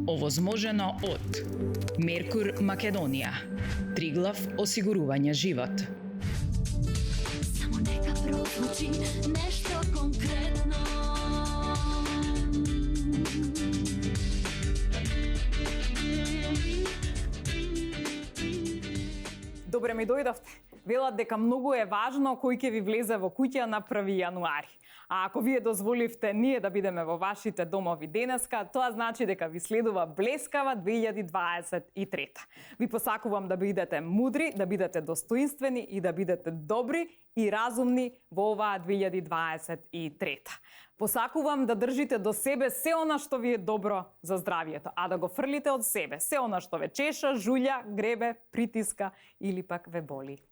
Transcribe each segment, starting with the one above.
Овозможено од Меркур Македонија, Триглав осигурување живот. Само нека прозвучи нешто конкретно. Добре ми дојдовте. Велат дека многу е важно кој ќе ви влезе во куќа на 1 јануари. А ако вие дозволивте ние да бидеме во вашите домови денеска, тоа значи дека ви следува блескава 2023. Ви посакувам да бидете мудри, да бидете достоинствени и да бидете добри и разумни во оваа 2023. Посакувам да држите до себе се она што ви е добро за здравието, а да го фрлите од себе се она што ве чеша, жулја, гребе, притиска или пак ве боли.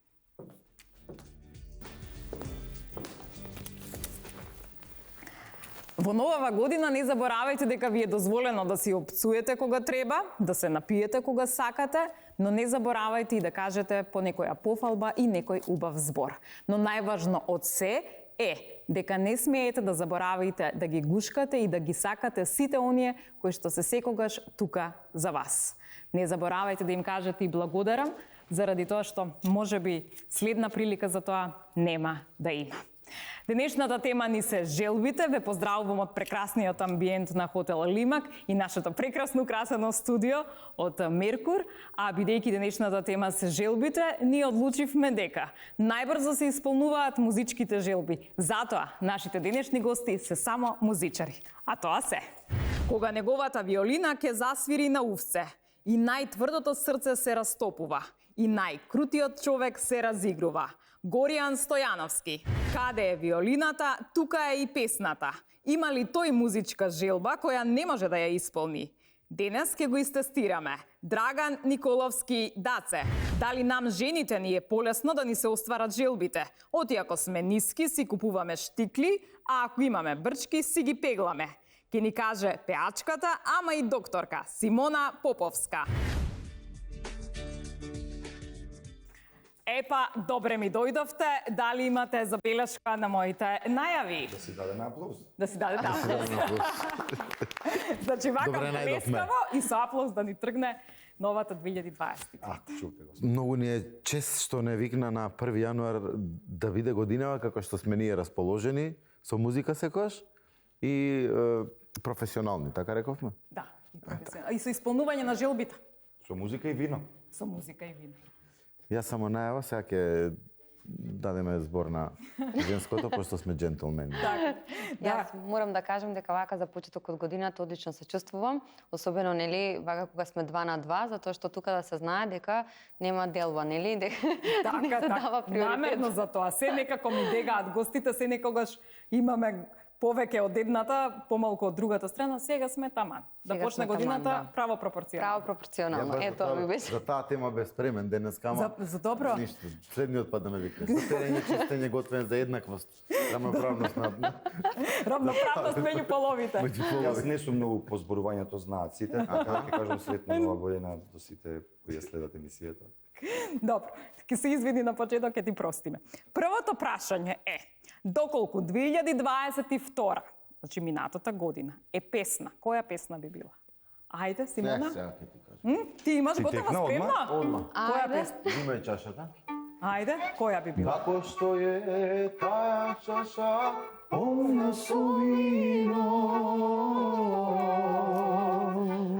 Во новава година не заборавајте дека ви е дозволено да си опцуете кога треба, да се напиете кога сакате, но не заборавајте и да кажете по некоја пофалба и некој убав збор. Но најважно од се е дека не смеете да заборавајте да ги гушкате и да ги сакате сите оние кои што се секогаш тука за вас. Не заборавајте да им кажете и благодарам, заради тоа што можеби следна прилика за тоа нема да има. Денешната тема ни се желбите. Ве поздравувам од прекрасниот амбиент на хотел Лимак и нашето прекрасно украсено студио од Меркур. А бидејќи денешната тема се желбите, ние одлучивме дека најбрзо се исполнуваат музичките желби. Затоа нашите денешни гости се само музичари. А тоа се: кога неговата виолина ќе засвири на увце, и најтврдото срце се растопува, и најкрутиот човек се разигрува. Горијан Стојановски. Каде е виолината, тука е и песната. Има ли тој музичка желба која не може да ја исполни? Денес ќе го истестираме. Драган Николовски Даце. Дали нам жените ни е полесно да ни се остварат желбите? Оти ако сме ниски си купуваме штикли, а ако имаме брчки си ги пегламе. Ке ни каже пеачката, ама и докторка Симона Поповска. Епа, добре ми дојдовте. Дали имате забелешка на моите најави? Да си дадеме аплауз. Да си дадете аплауз. Значи, вака блескаво и со аплауз да ни тргне новата 2020. Чуте го. Многу ни е чест што не викна на 1 јануар да биде годинава како што сме ние расположени, со музика секојаш и професионални, така рековме? Да, и професионални. И со исполнување на желбите. Со музика и вино. Со музика и вино. Јас само најава, сега ќе дадеме збор на женското, пошто сме джентлмени. Јас морам да кажам дека вака за почеток од годината одлично се чувствувам, особено нели вака кога сме 2 на 2, затоа што тука да се знае дека нема делба, нели, дека не се дава приоритет. Намерно за тоа. Се некако ми дегаат гостите, се некогаш имаме повеќе од едната, помалку од другата страна, сега сме таман. Да почне годината право пропорционално. Право пропорционално. Ето ми беше. За таа тема бе спремен денес, кама. За добро. Ништо. Следниот пат да ме викне. Сотерење, чистење, готвење за еднаквост. Рамноправност на равноправност меѓу половите. Јас не сум многу по зборувањето знаат сите, а ќе кажам сретна нова година до сите кои ја следат емисијата. Добро, ќе се извини на почеток, ќе ти простиме. Првото прашање е: доколку 2022, значи минатата година, е песна, која песна би била? Ајде, Симона. сега ќе ти кажам. Ти имаш готова спремна? Одма. Која песна? Имај чашата. Ајде, која би била? Како што е таа чаша полна со вино.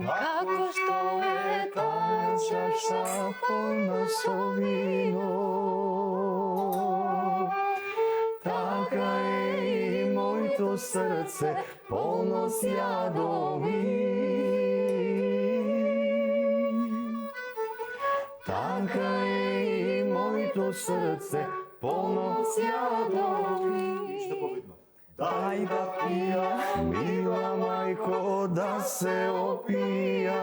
Како што е таа чаша полна со вино. Така е и моето срце полно с јадови. Така е и моето срце полно с јадови. Што победно? Дај да пија, мила мајко, да се опија.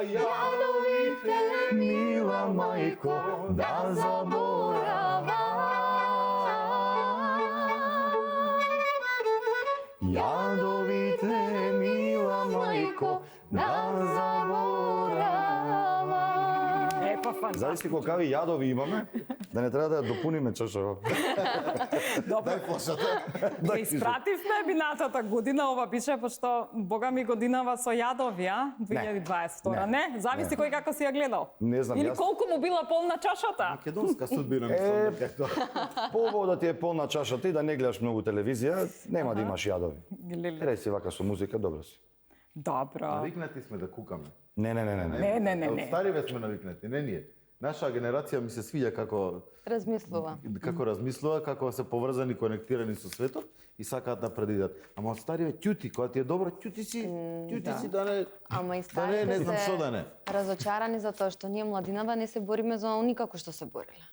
Јадовите, мила мајко, да заборава. Јадовите, мила мајко, да заборава. Епа, фантастично. Зависи колкави јадови имаме, Да не треба да ја допуниме чашава. Дај флашата. Ја испративме минатата година, ова пише, пошто Бога ми годинава со јадови, а? 2022, не? Зависи кој како си ја гледал. Не знам, Или јас- колку му била полна чашата. Македонска судбина мислам дека е тоа. Поубаво да ти е полна чашата и да не гледаш многу телевизија, нема да имаш јадови. Леле. Каде си вака со музика, добро си. Добро. Навикнати сме да кукаме. Не. Не. Од стариве сме навикнати, не ние. Наша генерација ми се свиѓа Размислува. како размислува, како се поврзани, конектирани со светот и сакаат да предидат. Ама од стариве ќути, кога ти е добро, ќути си да не Ама и да не, не старите знам што да не. разочарани за тоа што ние младинава не се бориме за никако што се бориле.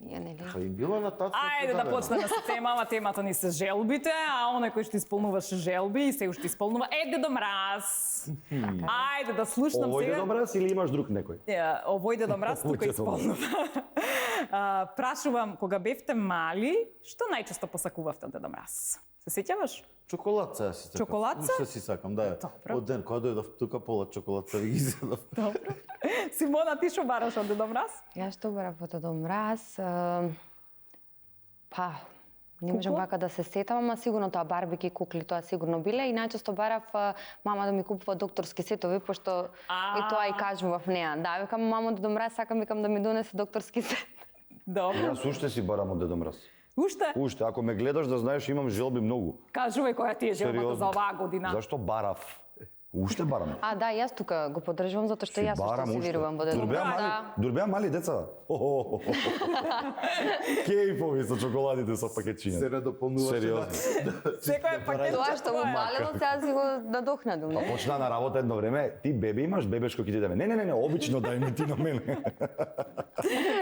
Ние нели? Па им било на тацна. Ајде да почнеме со темава, темата ни се желбите, а оној кој што исполнуваше желби и се уште исполнува Дедо Мраз. Ајде да слушнам Овој сега. Дедо Мраз или имаш друг некој? Овој Дедо Мраз тука Овој Дедо Мраз. исполнува. Прашувам, кога бевте мали, што најчесто посакувавте Дедо Мраз? Се сеќаваш? Чоколадца си сакам. Чоколадца? Уште си сакам, да. Добро. Од ден кога дојдов тука пола чоколадца ви ги изедов. Добро. Симона, ти што бараш од Дедо Мраз? Јас што барав од Дедо Мраз, па, не можам Кукло? вака да се сетам, ама сигурно тоа барбики, кукли, тоа сигурно биле. И најчесто барав мама да ми купува докторски сетови, пошто и тоа и кажував неа. Да, викам мамо Дедо Мраз, сакам викам да ми донесе докторски сет. Добро. Јас уште си барам од Дедо Мраз. Уште? Уште, ако ме гледаш да знаеш имам желби многу. Кажувај која ти е желбата Сериозно. за оваа година. Зашто барав? Уште барам. А, да, јас тука го поддржувам затоа што јас уште си верувам во Дедо Дур беа Мраз. мали, Да. дур беа мали деца. Кейпови со чоколадите со пакетчиња. Се надополнуваше. Сериозно. Секој е пакет. Тоа што му фалело, сега си го надокнадил, не? Почна на работа едно време, ти бебе имаш, бебешко ќе ти дадеме. Не, обично дај ми ти на мене.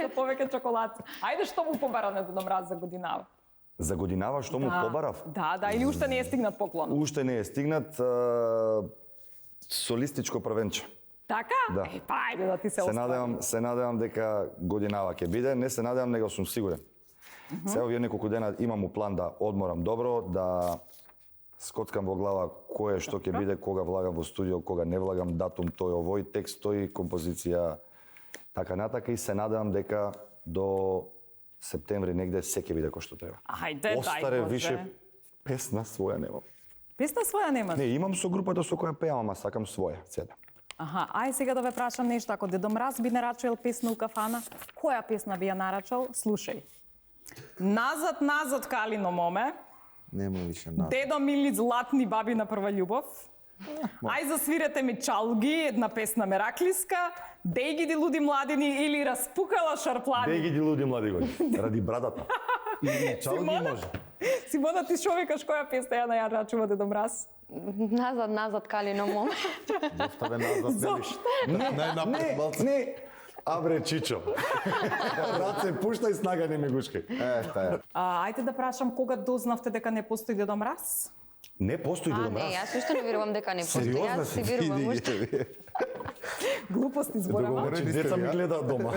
За повеќе чоколад. Ајде што му побара на Дедо Мраз за годинава? За годинава што му побарав? Да, или уште не е стигнат поклон. Уште не е стигнат солистичко првенче. Така? Да. Па ајде да ти се остави. Се надевам дека годинава ќе биде, не се надевам, него сум сигурен. Сега овие неколку дена имам у план да одморам добро, да скоцкам во глава кое што ќе биде, кога влагам во студио, кога не влагам, датум тој овој, текст тој, композиција, така натака и се надевам дека до септември негде се ќе биде кој што треба. Ајде, Остаре дај више Боже. песна своја немам. Песна своја немаш? Не, имам со групата со која пеам, ама сакам своја цела. Аха, ај сега да ве прашам нешто. Ако Дедо Мраз би нарачал песна у кафана, која песна би ја нарачал? Слушај. Назад, назад, Калино моме. Нема више назад. Дедо Мили, златни баби на прва љубов. Ај засвирете ми чалги, една песна мераклиска. Деј ги ди луди младини или распукала шарплади. Беги ди луди млади години, ради брадата. И чалги Симона? може. Симона, ти што викаш која песна ја нарачува Дедо Мраз? Назад, назад, Калино моме. Доставе назад, Зошто? Најнапред малце. Не, абре Чичо. Раце пушта и снага не ми гушкај. Таја. Ајде да прашам кога дознавте дека не постои Дедо Мраз? Не постои А, Дедо не, Мраз. јас уште не верувам дека не постои. Сериозно Јас си си? верувам уште. Глупости зборава. Значи, деца ми гледаат дома.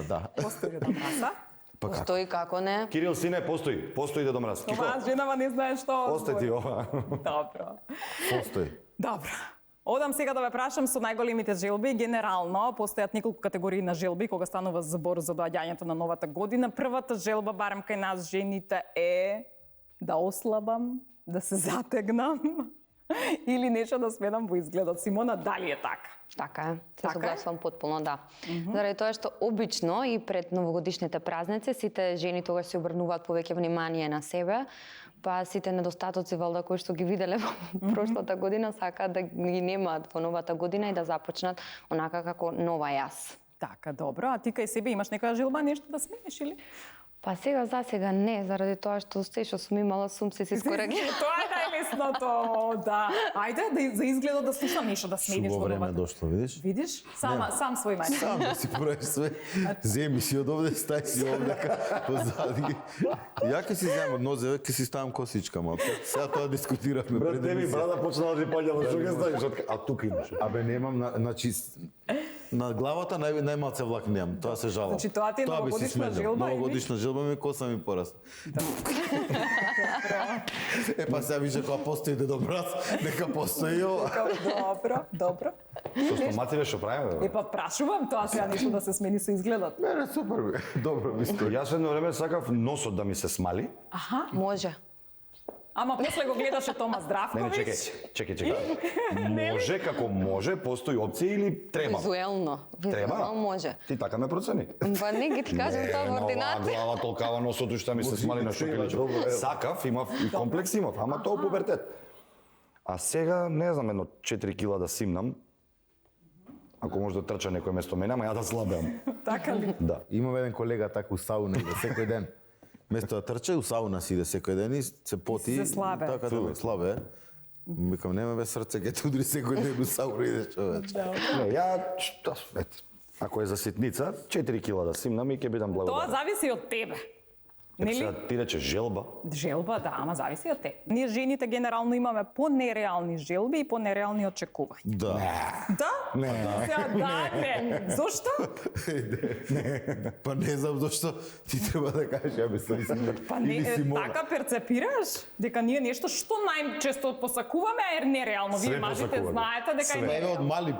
Да. Постои Дедо Мраз, а? Постои како не? Кирил, сине, постои Дедо Мраз. Кико, Ова женава не знае што. остай ти ова. Добро. Постои. Добро. Одам сега да ве прашам со најголемите желби. Генерално, постојат неколку категории на желби кога станува збор за доаѓањето на новата година. Првата желба, барем кај нас жените, е да ослабам, да се затегнам или нешто да сменам во изгледот. Симона, дали е така? Така е. Се Така е? согласувам потполно, да. Заради тоа што обично и пред новогодишните празници сите жени тогаш се обрнуваат повеќе внимание на себе, па сите недостатоци валда кои што ги виделе во прошлата година сакаат да ги немаат во новата година и да започнат онака како нова јас. Така, добро. А ти кај себе имаш некоја желба, нешто да смениш или? Па сега за сега не, заради тоа што се што сум имала сум се искоригирала. Тоа е најлесното, да. Ајде, за изгледот да слушам нешто да смениш Шубо во време новата. дошло, видиш? Видиш? Сам свој мајстор. Сам да си правиш све. Земи си од овде, стај си овдека, позади. Ја ќе си земам нозеве, ќе си ставам косичка малку. Сега тоа дискутиравме Брат, пред те ми емисија. брада почнала да ти паѓа, што ќе знаеш? А тука имаш. Абе немам, значи на главата најмалце влак немам, тоа се жалам. Значи, тоа ти е би си новогодишна сменил. желба или? Новогодишна желба ми коса ми порасна. Па сега више кога постои Дедо Мраз, нека постои и ова. Добро, добро. Со стомаци што правиме? Е, па прашувам тоа сега нешто да се смени со изгледот. Не, супер, бе. Добро ми стои. Јас едно време сакав носот да ми се смали. Може. Ама после го гледаше Тома Не, Здравковиќ. чекај. Може како може, постои опција или треба? Визуелно. Визуелно може. Ти така ме процени. Па не ги ти кажам тоа во ординација. Глава толкава носот што ми се смали на што ќе личи. Сакав, имав и комплекс имав, ама тоа пубертет. А сега не знам едно 4 кила да симнам. Ако може да трча некој место мене, ама ја да слабеам. Така ли? Да. Имам еден колега така у сауна иде секој ден. Место да трча, у сауна си иде секој ден и се поти. Се слабе. Така да слабе. Викам, нема бе срце, ќе те удри секој ден у сауна идеш човече. Не, ако е за ситница, 4 кила да симнам и ќе бидам Тоа благодарен. зависи од тебе. Нели? Сега ти рече желба. Желба, да, ама зависи од тебе. Ние жените генерално имаме по-нереални желби и по-нереални очекувања. Да. Да? Не. Сега, да, не. Зошто? Па не знам зашто ти треба да кажеш, ја мислам Па не, или Симона. така перцепираш дека ние нешто што најчесто посакуваме е нереално. Вие Све мажите посакуваме. знаете дека е Све. Еве од нереално. мали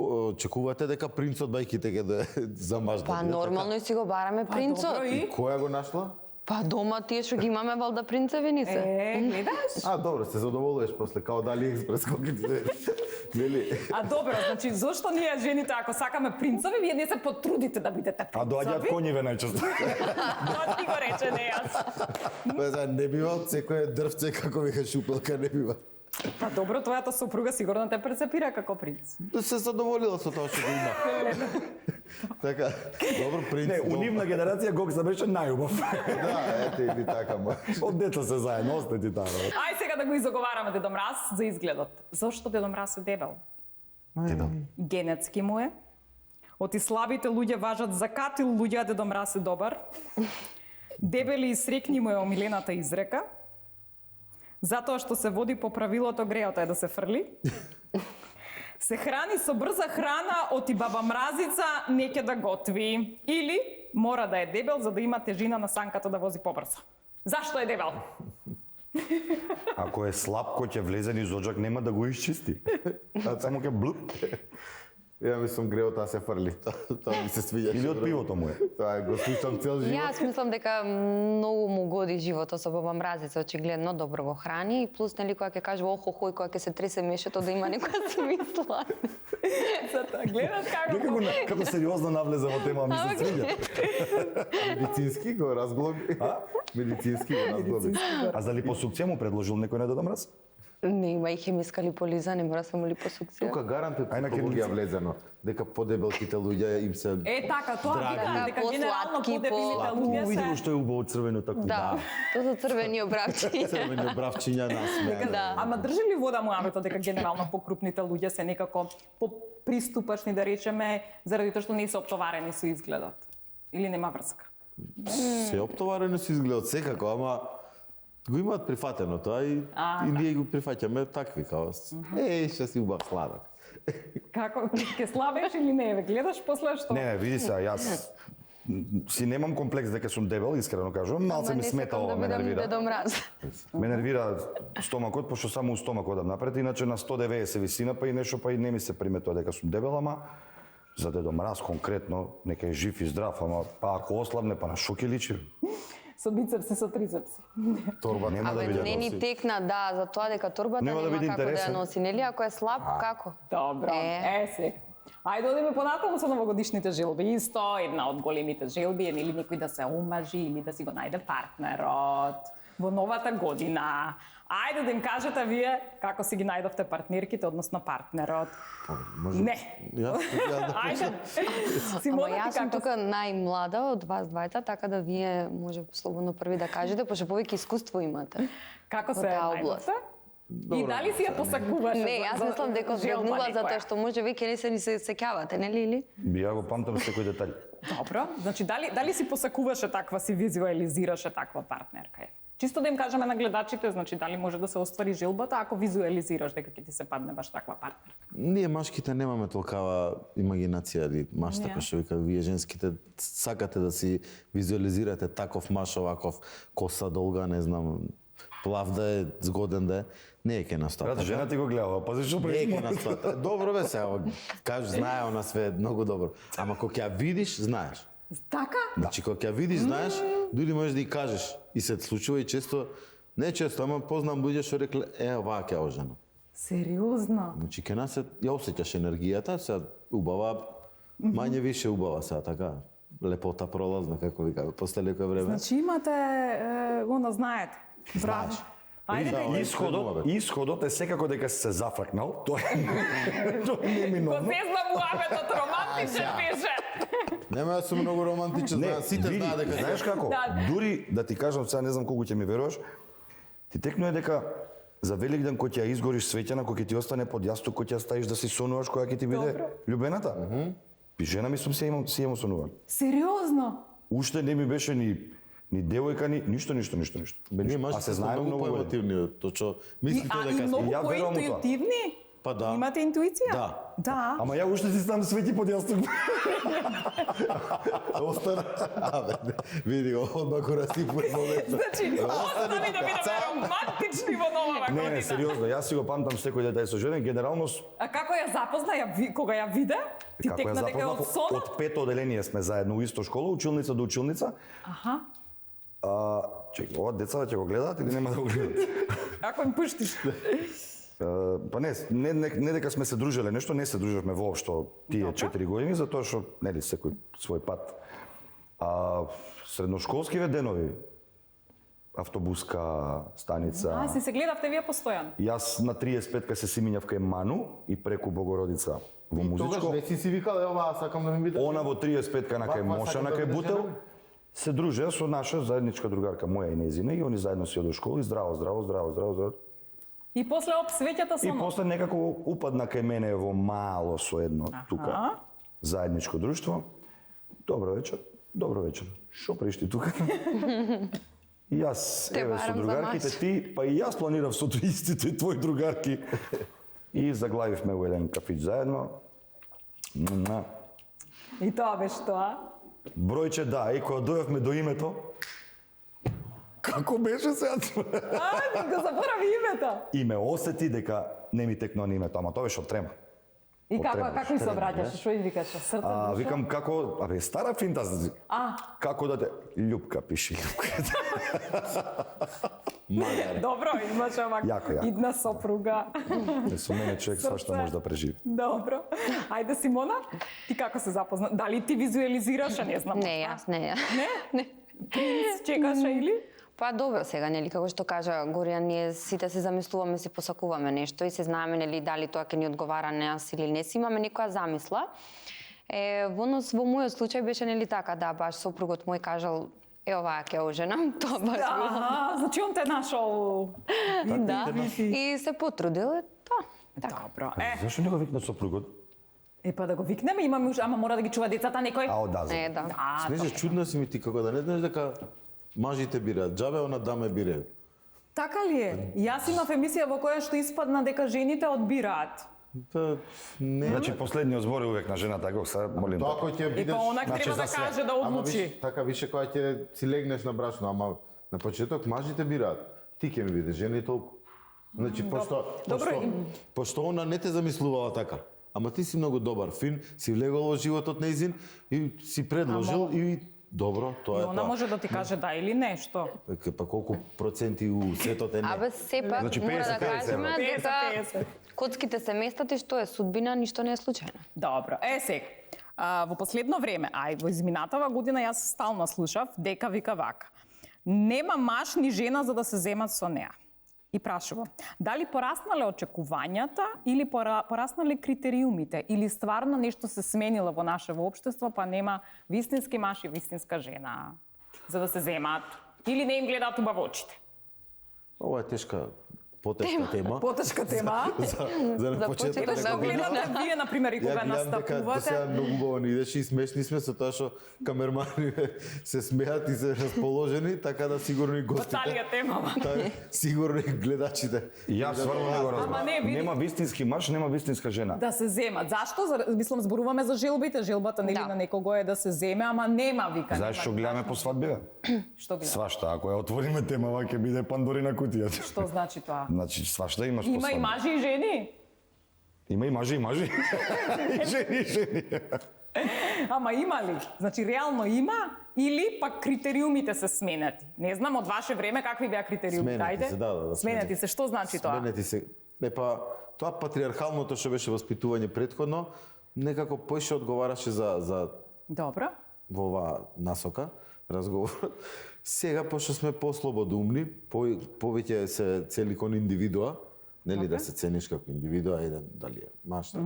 очекувате дека принцот бајките ќе да замажда. Па нормално и си го бараме принцот. добро, и? Која го нашла? Па дома тие што ги имаме валда принцеви ни се. Гледаш? А, добро, се задоволуваш после као дали експрес колку ти даде. Нели? А добро, значи зошто ние жените ако сакаме принцови, вие не се потрудите да бидете принцови? А доаѓаат конјиве најчесто. Тоа ти го рече, не јас. Па за не бива од секое дрвце како вика шупелка не бива. Па добро, твојата сопруга сигурно те перцепира како принц. Да се задоволила со тоа што го има. Така, добро принц. Не, у добро. нивна генерација Гокса беше најубав. Да, ете или така ма. Од деца се заедно, остати таа. Ај сега да го изоговараме Дедо Мраз за изгледот. Зошто Дедо Мраз е дебел? Генетски му е. Оти слабите луѓе важат за катил луѓе, а Дедо Мраз е добар. Дебели и срекни му е омилената изрека. Затоа што се води по правилото греото е да се фрли. Се храни со брза храна, оти баба Мразица неќе да готви. Или мора да е дебел за да има тежина на санката да вози побрзо. Зашто е дебел? Ако е слаб, кој ќе влезе низ оџак, нема да го исчисти. Само ќе блуп. Ја мислам греото се фрли. Тоа ми се свиѓа. Или од пивото му е. Тоа е го слушам цел живот. Јас мислам дека многу му годи животот со баба Мразица, очигледно добро го храни и плюс нели кога ќе кажува охо и кога ќе се тресе мешето да има некоја смисла. Зато гледаш Како како сериозно навлезе во тема, ми се свиѓа. Медицински го разглоби. Медицински го разглоби. А за липосукција му предложил некој на Дедо Мраз? Не има и хемиска липолиза, не мора само липосукција. Тука гарантот Ај на психологија кирилица. влезено, дека подебелките луѓе им се Е, така, тоа Драги. вика, дека По генерално сладки, подебилите по- луѓе Видимо се... што е убаво црвено тако. Да, тоа се црвени обравчиња. црвени бравчиња насмеа. Да. Ама држи ли вода муабето дека генерално покрупните луѓе се некако поприступачни, да речеме, заради тоа што не се оптоварени со изгледот? Или нема врска? Се оптоварено се изгледат секако, ама го имаат прифатено тоа и ние го прифаќаме такви као. Што си убав сладок. Како, ке слабеш или не? Ве гледаш после што? Не, види се, јас си немам комплекс дека сум дебел, искрено кажувам, малце ми смета ова, ме да нервира. Дедо Мраз. Ме нервира стомакот, пошто само у стомак одам напред, иначе на 190 висина, па и нешто, па и не ми се приметува дека сум дебел, ама за Дедо Мраз конкретно, нека е жив и здрав, ама па ако ослабне, па на шо ќе личи? Со бицепси, со трицепси. Торба нема да Абе, биде не ни носи. текна, да, за тоа дека турбата Нема да нема биде како да ја интересен. носи, нели? Ако е слаб, како? Добро, Е. се. Ајде одиме понатаму со новогодишните желби. Исто една од големите желби е нели некој да се омажи или да си го најде партнерот во новата година. Ајде да им кажете вие како си ги најдовте партнерките, односно партнерот. Не. Јас Ајде. Ама Симона, ти јас сум како тука најмлада од вас двајца, така да вие може слободно први да кажете, пошто повеќе искуство имате. како се во таа област. најдовте? И дали си ја посакуваш? Не, јас мислам дека одреднува затоа што може веќе не се ни се сеќавате, нели или? Ја го памтам секој детаљ. Добро, значи дали си посакуваше таква, си визуализираше таква партнерка? Чисто да им кажеме на гледачите, значи дали може да се оствари желбата ако визуализираш дека ќе ти се падне баш таква партнерка. Ние машките немаме толкава имагинација или машта, Не. кој што вика, вие женските сакате да си визуализирате таков маш, оваков, коса долга, не знам, плав да е, згоден да е, не е ке настапа. Брате, жена ти го гледала, пази што Не е ке пресмо. настапа. Добро бе сега, кажеш, знае она све многу добро. Ама кога ја видиш, знаеш. Така? Значи кога ја видиш, знаеш, дури можеш да и кажеш. И се случува и често, не често, ама познам луѓе што рекле, оваа ќе ожена. Сериозно? Значи ке нас ја осеќаш енергијата, сега убава, мање више убава сега, така. Лепота пролазна, како ви кажа, после леко време. Значи имате, оно знаете. Браво. Ајде Да, кај Исходот е секако дека си се зафракнал, тоа е неминовно. зна муабетот романтичен беше. Нема да сум многу романтичен, знаат, сите види, знаат дека знаеш како? Да. Дури да ти кажам сега, не знам колку ќе ми веруваш, ти текнува дека за Великден кој ќе ја изгориш свеќана, кој ќе ти остане под јасток, кој ќе ја ставиш да си сонуваш, која ќе ти биде Добро. љубената. И жена ми сум се имам сонуван. Сериозно? Уште не ми беше ни девојка, ни ништо. Бе, ние А мажите се сме знаеме многу многу години. поемотивни, то што мислите И дека многу сме. ја верувам у тоа. поинтуитивни? Па да. Имате интуиција? Да. Да. Ама ја уште си ставам свети под јасток. Остана. Абе, види го, одма го расипува моментот. Значи, остани да бидеме романтични во новава година. Не, сериозно, јас си го памтам секој ден да е со жена, генерално А како ја запозна, кога ја виде? Ти како ја текна дека е од запознав, сонот? од пето оделение сме заедно у исто школа, училница до училница. Аха. Чекай, ова децата ќе го гледаат или нема да го гледаат? Ако им пуштиш. Па не дека сме се дружеле нешто, не се дружевме воопшто тие 4 години, затоа што нели секој свој пат. Средношколскиве денови, автобуска станица. Си се гледавте вие постојано. Јас на 35-ка се симињав кај Ману и преку Богородица во Тогаш музичко. не си викал, ова, сакам да ми биде. Она во 35-ка на кај Ваква Моша, сакам на да кај биде Бутел, жена? се дружеа со наша заедничка другарка, моја и незина, и они заедно си од школа и здраво. И после свеќата И сонот. после некако упадна кај мене во мало со едно тука заедничко друштво. Добро вечер. Шо правиш ти тука? И јас, Те еве со барам за другарките мач. ти, па и јас планирав со истите твои другарки. И заглавивме во еден кафич заедно. И тоа беше тоа. Бројче да, и кога дојавме до името, како беше сега? А, го заборави името. И ме осети дека не ми текнува ни името, ама тоа беше од трема. И Потребно, како се обраќаш? Што им викаш? Срце, душа? Викам како, стара финта, како да те, Љупка пише Љупка. Добро, имаш овак Јако. идна сопруга. Со мене човек свашта може да преживи. Добро. Ајде Симона, ти како се запозна? Дали ти визуализираш, не знам. Не, јас не. Не? Принц чекаше или? Па добро сега, нели, како што кажа Горијан, ние сите се замислуваме, се посакуваме нешто и се знаеме, нели, дали тоа ќе ни одговара на нас или не, си имаме некоја замисла. Во мојот случај беше, нели, така, да, баш сопругот мој кажал, оваа ќе оженам, тоа баш било. Да, значи он те нашол. Да, и се потрудил, тоа. Така. Добро. Зашо не го викна сопругот? Па да го викнеме, имаме ама мора да ги чува децата некој. Да, Да. Снежа, чудна си ми ти како да не знаеш дека мажите бираат, џабе она даме бираат. Така ли е? Јас имав емисија во која што испадна дека жените одбираат. Па, не. Значи последниот збор е увек на жената, како сега молим. Тоа кој ќе И бидеш... па онак значи треба за да све. каже да Ама одлучи. виж, така више кога ќе си легнеш на брашно, ама на почеток мажите бираат. Ти ќе ми бидеш жена и толку. Значи, Добро, пошто она не те замислувала така. Ама ти си многу добар, фин, си влегол во животот нејзин и си предложил и добро, тоа И е она тоа. може да ти каже да или не, што? Па колку проценти у светот е не. Абе, сепак, Значи, мора да 50-50, кажеме 50-50. дека коцките се местат и што е судбина, ништо не е случајно. Добро. Сега, во последно време, во изминатава година јас стално слушав дека вика вака. Нема маж ни жена за да се земат со неа. И прашувам, дали пораснале очекувањата или пораснале критериумите или стварно нешто се сменило во нашево општество, па нема вистински маж и вистинска жена за да се земат или не им гледаат убаво очите? Ова е потешка тема. Потешка тема. За на почеток почеток Што да гледате вие, например, и кога Ја гледам дека до настапувате? сега многу убаво ни идеше и смешни сме со тоа што камермани се смеат и се расположени, така да сигурно и гостите. Баталија тема. Сигурно и гледачите. Јас стварно не го Ама разбрав. не, види. Нема вистински маж, нема вистинска жена. Да се земат. Зашто? Мислам, зборуваме за желбите. Желбата нели Да. на некого е да се земе, ама нема вика. Знаеш што гледаме по свадбиве? Што би? Свашта, ако ја отвориме темава, ќе биде Пандорина кутија. Што значи тоа? Значи, свашта имаш по Има и свадба. мажи и жени. Има и мажи, и мажи. И жени, и жени. Ама има ли? Значи реално има или пак критериумите се сменати? Не знам од ваше време какви беа критериумите. Сменети Ајде. се, да. Сменети се. Што значи тоа? Сменети се. Тоа патриархалното што беше воспитување претходно, некако поише одговараше за Добро. во оваа насока, разговорот. Сега, пошто сме послободумни, повеќе се цели кон индивидуа, нели да се цениш како индивидуа, дали е машта.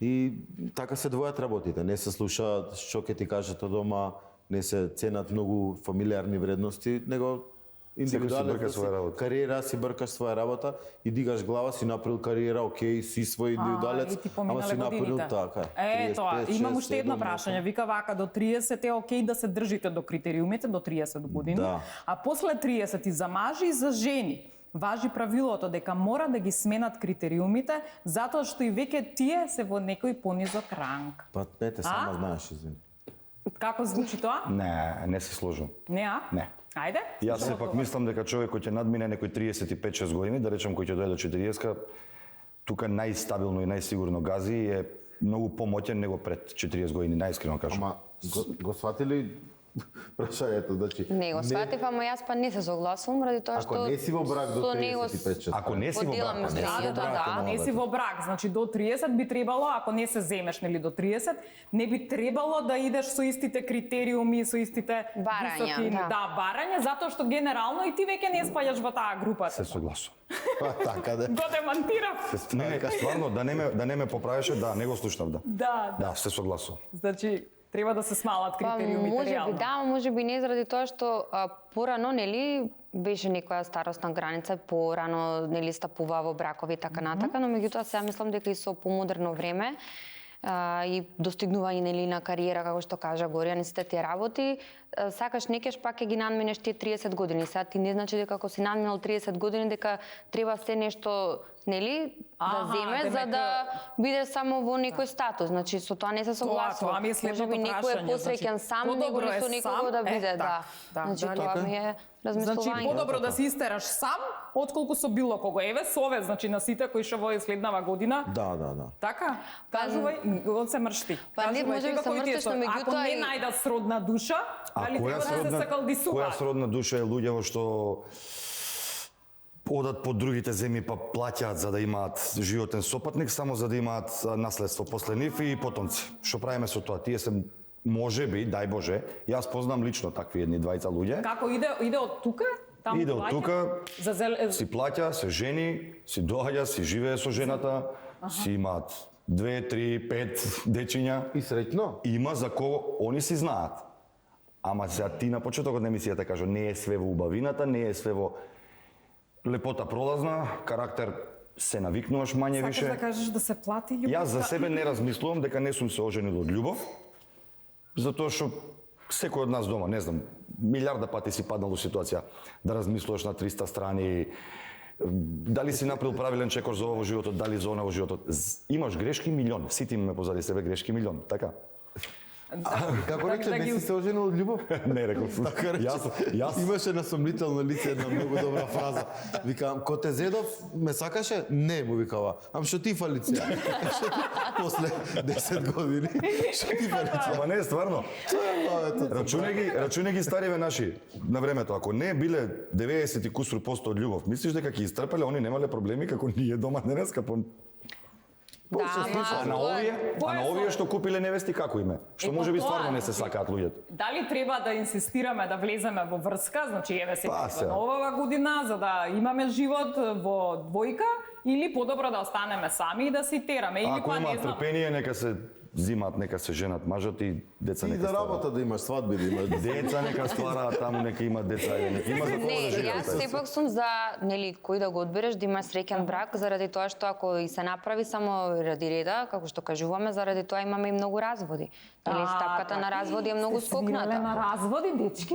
И така се двојат работите, не се слушаат што ќе ти кажат од дома, не се ценат многу фамилиарни вредности, него индивидуален брка своја работа. кариера, си бркаш своја работа и дигаш глава, си направил кариера, окей, си свој индивидуалец, и ти ама поминале си направил годините. така. Тоа, 35, имам 6, уште едно 7, прашање. Вика вака, до 30 е окей да се држите до критериумите, до 30 години. Да. А после 30 и за мажи и за жени важи правилото дека мора да ги сменат критериумите, затоа што и веќе тие се во некој понизок ранг. Па не те сама знаеш, извини. Како звучи тоа? Не се сложам. Не, а? Не. Ајде? Јас сепак мислам дека човек кој ќе надмине некој 35-6 години, да речем кој ќе дојде до 40, тука најстабилно и најсигурно гази е многу помоќен него пред 40 години, најискрено кажам. Ама го сватили прашањето, значи Не го сватив, ама јас па не се согласувам ради тоа што Ако не си во брак до со него 35 Ако не си во поделам брак, мислењето, да. Не си во брак, значи до 30 би требало, ако не се земеш нели до 30, не би требало да идеш со истите критериуми, со истите Барања, да. барања, затоа што генерално и ти веќе не спаѓаш во таа група. Се согласувам. Па така да. Го демантирав. Не, стварно, да не ме поправеше, да, не го слушнав, да. Да, Да, се согласувам. Значи треба да се смалат Па, критериумите може би реално. да, може би не заради тоа што порано, нели, беше некоја старосна граница, порано, нели, стапуваа во бракови и така натака, но меѓутоа сега мислам дека и со помодерно време и достигнување нели на кариера, како што кажа Горјан, сите тие работи, сакаш некеш пак ќе ги надминеш тие 30 години. Сега ти не значи дека ако си надминал 30 години дека треба се нешто нели да земе за да биде само во некој статус. Значи со тоа не се согласувам. Тоа ми е следното Може би некој е прашање, посреќен значи, сам, него подобро ли е со некого сам, да биде, да, да. да, Значи да, тоа така. ми е Значи, размислување. подобро да се истераш сам, отколку со било кого. Еве совет, значи на сите кои што во следнава година. Да. Така? Кажувај, од се мршти. Па не, Кажувај, може би ти се кој ти е мрштиш, но со- Ако меѓутоа не и- најдат сродна душа, дали треба да се која сакалдисуваат? сродна душа е луѓето што одат по другите земји па плаќаат за да имаат животен сопатник, само за да имаат наследство после нив и потомци. Што правиме со тоа? Тие се може би, дај Боже, јас познам лично такви едни двајца луѓе. Како иде од тука? Таму Иде од плаќа? тука, За си плаќа, се жени, си доаѓа, си живее со жената, си имаат 2, 3, 5 дечиња. И среќно. Има за кого они си знаат. Ама сега ти на почетокот на емисијата кажа, не е све во убавината, не е све во лепота пролазна, карактер се навикнуваш мање Сакаш више. да кажеш да се плати љубовта? Јас за себе не размислувам дека не сум се оженил од љубов, затоа што секој од нас дома, не знам, милиарда пати си паднал во ситуација да размислуваш на 300 страни, дали си направил правилен чекор за ова во животот, дали за она во животот. Имаш грешки милион, сите имаме позади себе грешки милион, така? Како Да- рече, да не ги- си се оженил од љубов? Не, рекол сум. Така рече. Јас Имаше на сомнително лице една многу добра фраза. Викам, ко те зедов, ме сакаше? Не, му викава. Ам што ти фали лице? После 10 години, што ти фали лице? Ама не, стварно. Рачунај ги стариве наши на времето, ако не биле 90 и кусур посто од љубов, мислиш дека ќе истрпеле, они немале проблеми како ние дома денеска по Да, А на овие што купиле невести како име? Што може би тоа, стварно не се значи, сакаат луѓето. Дали треба да инсистираме да влеземе во врска, значи еве се Па, се. новава година за да имаме живот во двојка, или подобро да останеме сами и да си тераме, или Ако па не имаат знам. трпение, нека се зимаат, нека се женат мажот и деца И нека за стварат. работа да имаш свадби, да имаш Деца нека ствараат таму, нека имаат деца, нека има за кого Не, да живеат. јас сепак сум за, нели, кој да го одбереш, да имаш среќен брак, заради тоа што ако и се направи само ради реда, како што кажуваме, заради тоа имаме и многу разводи. Нели, стапката на разводи е многу Сте свирале скокната. на разводи, дечки?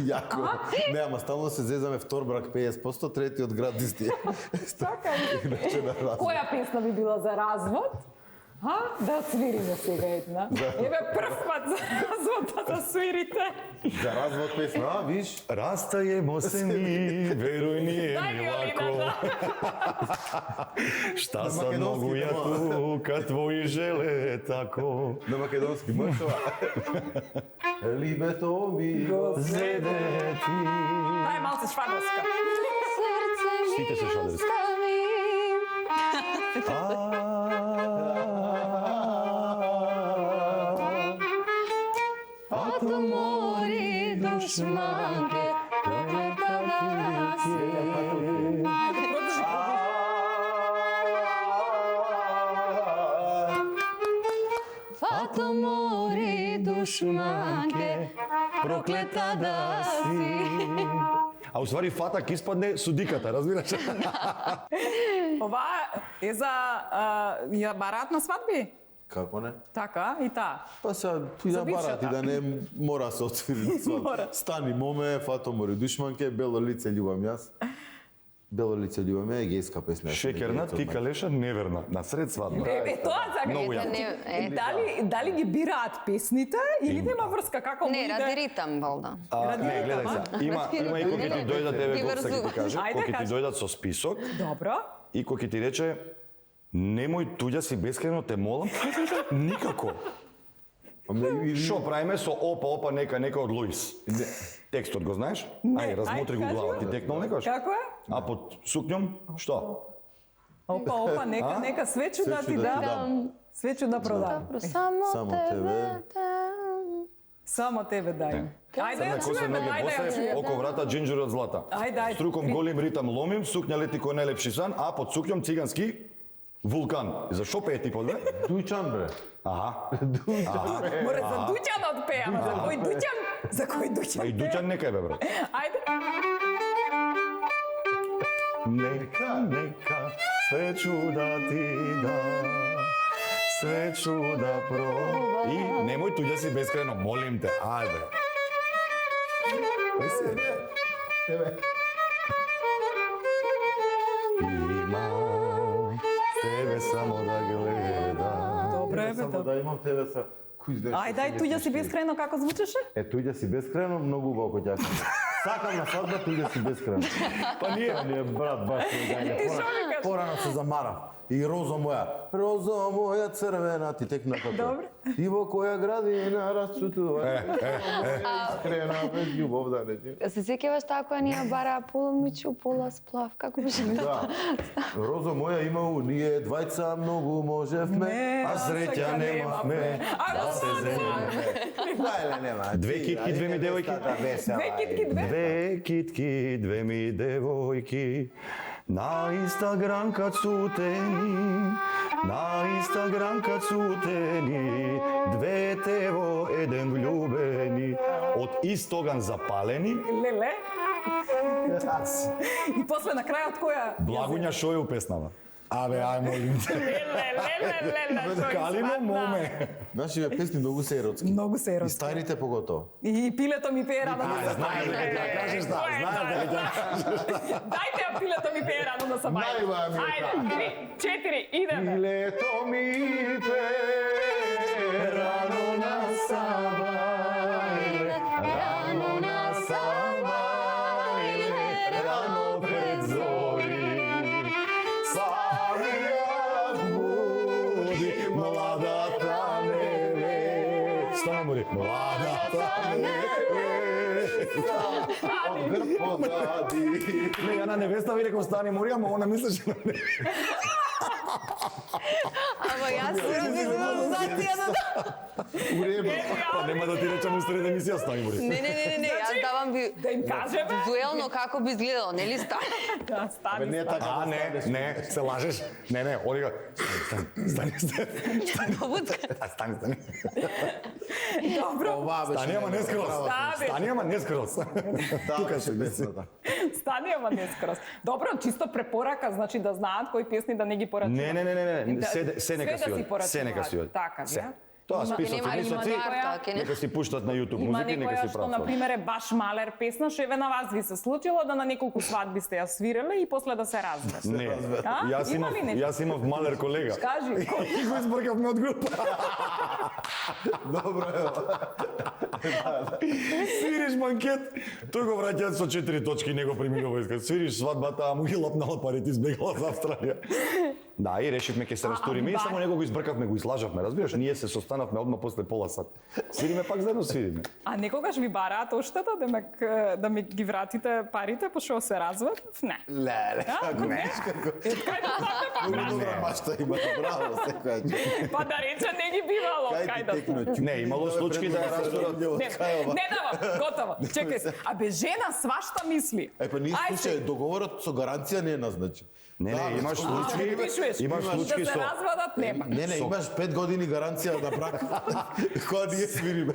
Јако. Не, ама стално се зезаме втор брак 50%, третиот град исти. Така ли? Иначе на раз. Која песна би била за развод? Да свириме сега една. Еве прв пат за развод да свирите. За развод песна, виж? Растаемо се ни, веруј ни е Дај ми ми лако. Олина, Шта На са македонски многу ја тоа. тука, твои желе тако. На македонски можеш ова? Либето ми го Зеде ти. Дај малце швадарска. Срце ми Сите се швадарски. остави. Ото мори душманке, проклета да си. Ото мори душманке, проклета да си. А уствари фатак испадне судиката, разбираш? Ова е за ја бараат на свадби. Како не? Така и таа. Па сега и да бившата. барат и да не мора се отвори на Мора. свадба. Стани моме, фато мори душманке, бело лице љубам јас. Бело лице љубам ја, егејска песна. Шекерна, ти калеша неверна, на сред свадба. Тоа сега. Многу Ете, јако. не, ете. Дали ги бираат песните или нема врска како му Не, иде? ради ритам, балда. Не, гледај се. Има и кој ќе ти дојдат, еве Ги Гопса ќе ти врзува. каже, Ајде, кој ќе ти кажи. дојдат со список Добро. и кој ќе ти рече немој туѓа си бескрено те молам, никако. Шо правиме со опа нека од Луис? Текстот го знаеш? Ајде, размотри го кажи глава. го. Ти текнал некојаш? Како е? А под сукњом што? Опа, нека свечу да ти дам. Свечу да продам. Добро, само Само тебе. тебе. Само тебе дај. Ајде Црна ја коса чуеме, ноге ајде ја босе, чуеме. око врата джинџер од злата. Ајде. Струком голим ритам ломим, сукња лети кој најлепши сан, а под сукњом цигански вулкан. За шо пее типот, бе? Дујчан, бре. Аха. Мора за Дуќан да отпеам. За кој Дуќан? За кој А Дуќан? и Дуќан нека е, бе, брат. Ајде. Нека, свечу да ти дам, свечу да пробам. И немој туѓа си бескрено, молим те, ајде. Кој си? Имам тебе само да гледам. Добро е, бе, Само добро. да имам тебе са... Кој знаеш? Ајде, туѓа си бескрено како звучеше? Туѓа си бескрено, многу убаво кој ќе. Сакам на свадба, туѓа си бескрено. Па ние, брат, баш не Ти шо ми кажеш? Порано се замарав. И роза моја црвена, ти тек накако. Добре. И во која градина расцутува. Искрена, без љубов да не. Се сеќаваш таа која ни ја бара пола мичу, пола сплав, како беше Да. Роза моја имау, ние двајца многу можевме, а среќа немавме, А, се земеме. Дајле нема. Две китки, две ми девојки. Две китки, две. Две китки, две ми девојки, на Инстаграм кацутени, на Инстаграм кацутени, двете во еден влюбени, од истоган запалени. Леле. И после на крајот која? Благуња шо е у песнава? Абе, ај молим те. Леле. Калиме моме. Нашите песни многу се еротски. Многу се И еротски. старите поготово. И пилето ми пее рано да се знаеш дека ќе ја кажеш да, знаеш дека ќе ја Дайте ја пилето ми пее рано да се бајде. Најва ми е Ајде, 3, 4, идеме. Лето ми пе рано на сабајле, рано на сабајле, рано пред зори. Савијат буди младата невеста. Стане мори. Младата невеста. Од грб позади. Не, ја на невеста ви реков стани мори, ама она мислеше на невеста. Ама јас се размислувам за тие да... Уреба. Па нема да ти речам устред емисија стани мори. Не, јас давам ви Да им кажеме? визуелно како би изгледало, нели ста? Да, стани. Не така. А, не, се лажеш. Не, Олига. Стани. Стани. Добро. Стани, ама не скроз. Стави. Стани, ама не скроз. Тука се песната. Стани, ама не скроз. Добро, чисто препорака, значи да знаат кои песни да не ги порачуваат. Не. Да, Се нека све си да оди. порачуваат. Се нека си оди. Така, Се. ја? Тоа Има- списоци нема- не се има ти, карта, ке не- нека си пуштат на YouTube Има музика и нека некоја си што, прават. например, е баш малер песна, што еве на вас ви се случило да на неколку свадби сте ја свиреле и после да се разведете. Не, А? Има ли нешто? јас имав малер колега. Кажи. И го избркавме од група. Добро е. Свириш банкет, тој го враќаат со 4 точки, него преминува искат. Свириш свадбата, а му ги лапнала парите, избегала за Австралија. Да, и решивме ке се расториме и само него го избркавме, го излажавме, разбираш? Ние се состанавме одма после пола сат. Свириме пак заедно свириме. А некогаш ви бараат оштета да ми ги вратите парите пошто се разведов? Не. Леле, како не. не, како. Кај да платне па Многу брат? добра машта има, браво, секоја. Па да рече не ги бивало, Кај кај ти да текно? платне. Не, имало случаи да ја расторат. Не давам, готово. Чекај се. А бе жена свашта мисли. Е, па ние Ај слушај, се. договорот со гаранција не е назначен. Не, имаш случаи, Пишуваш. имаш случаи Да се со разведат нема. Не, имаш 5 години гаранција на брак. Кога ние свириме.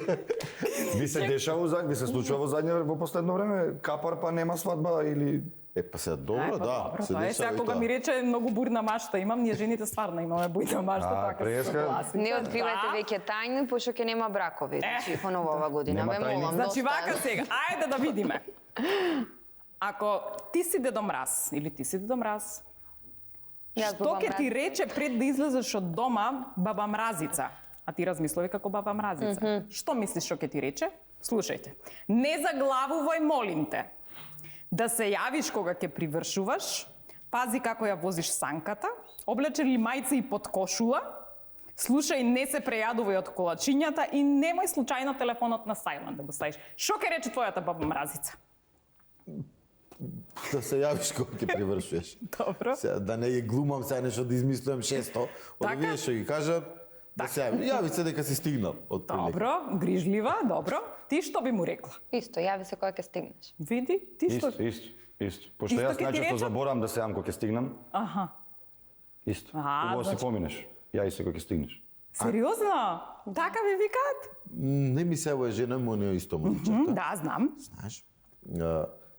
ви се дешава ви се случува во последно време, капар па нема свадба или Е, па сега добро, Ај, па да. добро, се тоа е дешава сега и кога тоа. ми рече многу бурна машта имам, ние жените стварно имаме бујна машта, А, така преска. се согласите. Не откривајте Да. веќе тајни, пошто ќе нема бракови. Значи, поново ова година. Нема Ве тајни. молам, Значи доста е. вака сега, ајде да видиме. Ако ти си Дедо Мраз или ти си Дедо Мраз, Јас што баба ќе ти Мраз. рече пред да излезеш од дома баба Мразица? А ти размислови како баба Мразица. Што мислиш што ќе ти рече? Слушајте. Не заглавувај, молим те. Да се јавиш кога ќе привршуваш, пази како ја возиш санката, облече ли мајца и под кошула, слушај, не се прејадувај од колачињата и немој случајно телефонот на сајлент да го ставиш. Што ќе рече твојата баба Мразица? Да се јавиш кога ќе привршуваш. Добро. Сега, да не ја глумам сега нешто да измислувам 600. Така. Оди вие што ги кажат, да се јави. Јави се дека си стигнал од прилика. Добро, грижлива, добро. Ти што би му рекла? Исто, јави се кога ќе стигнеш. Види, ти што? Исто. Пошто Исто јас ќе ти најчесто речам? заборавам да се јавам кога ќе стигнам. Аха. Исто. А, Убаво си значи- поминеш. Јави се кога ќе стигнеш. Сериозно? Така ви викаат? Не ми се е жена му не е исто момчето. Да, знам. Знаеш?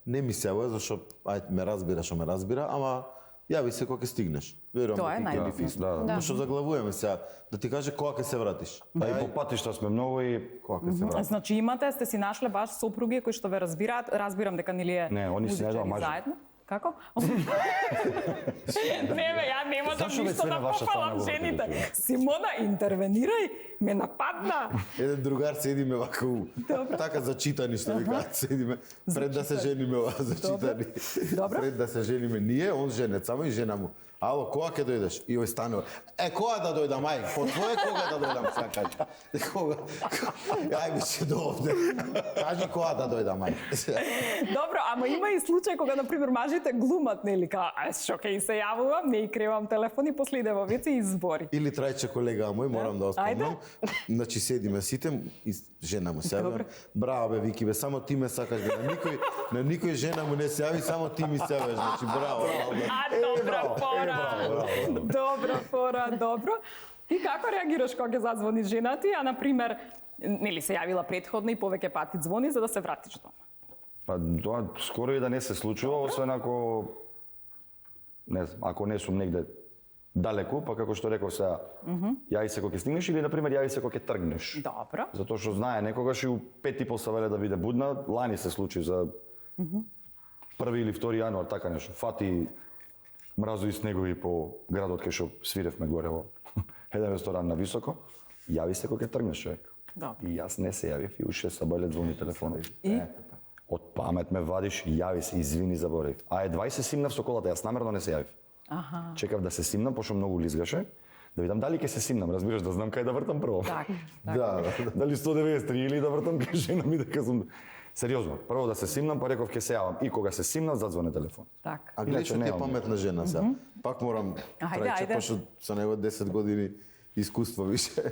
Не ми се е зашто ајде ме разбира што ме разбира, ама јави се кога ќе стигнеш. Верувам Тоа е дека ќе најбитно. биде исто. Да, Пошто заглавуваме сега да ти каже кога ќе се вратиш. Да, и по патишта сме многу и кога ќе се вратам. Значи имате, сте си нашле баш сопруги кои што ве разбираат, разбирам дека нели е Не, они се музичари најдоа мажи. заедно. Како? Не бе, ја не можам Зашо ве ништо цвена да ваша пофалам страна, жените. говорите? Симона, интервенирај, ме нападна. Еден другар седиме вака така зачитани што викаат, седиме пред да се жениме зачитани. Добро. Пред да се жениме ние, он женет само и жена му. Ало, кога ќе дојдеш? И ој станува. Кога да дојдам, ај? По твое кога да дојдам, сега кажи. Кога? Ај беше до овде. Кажи кога да дојдам, ај. Добро, ама има и случај кога на пример мажите глумат, нели, као, што ќе и се јавувам, не и кревам телефон и после иде во веце и избори. Или трајче колега мој, морам да спомнам. Значи седиме сите и жена му се јави. Добре. Браво бе, Вики бе, само ти ме сакаш бе. На никој жена му не се јави, само ти ми се јавиш. Значи браво. А, добра фора. Добра фора, добро. Ти како реагираш кога ќе зазвони жена ти, а на пример, нели се јавила претходно и повеќе пати звони за да се вратиш дома? Па тоа скоро и да не се случува, освен ако не знам, ако не сум негде далеку, па како што реков сега, јави се кога ќе стигнеш или на пример јави се кога ќе тргнеш. Добро. Затоа што знае некогаш и у 5:30 се веле да биде будна, лани се случи за 1 или 2 јануар, така нешто. Фати мразови снегови по градот кај што свиревме горе во еден ресторан на високо. Јави се кога ќе тргнеш, човек. Добро. И јас не се јавив и у 6 сабајле звони телефонот. И? Од памет ме вадиш, јави се, извини, заборев. А е 20 симнав со колата, јас намерно не се јавив. Аха. Чекав да се симнам, пошто многу лизгаше, да видам дали ќе се симнам, разбираш, да знам кај да вртам прво. Така. Да, Дали 193 или да вртам кај жена ми дека сум... Сериозно, прво да се симнам, па реков ќе се јавам. И кога се симнам, задзвоне телефон. Така. А гледај што ти е немам. паметна жена сега. Пак морам Ајде, трајче, ајде. пошто со него 10 години искуство више.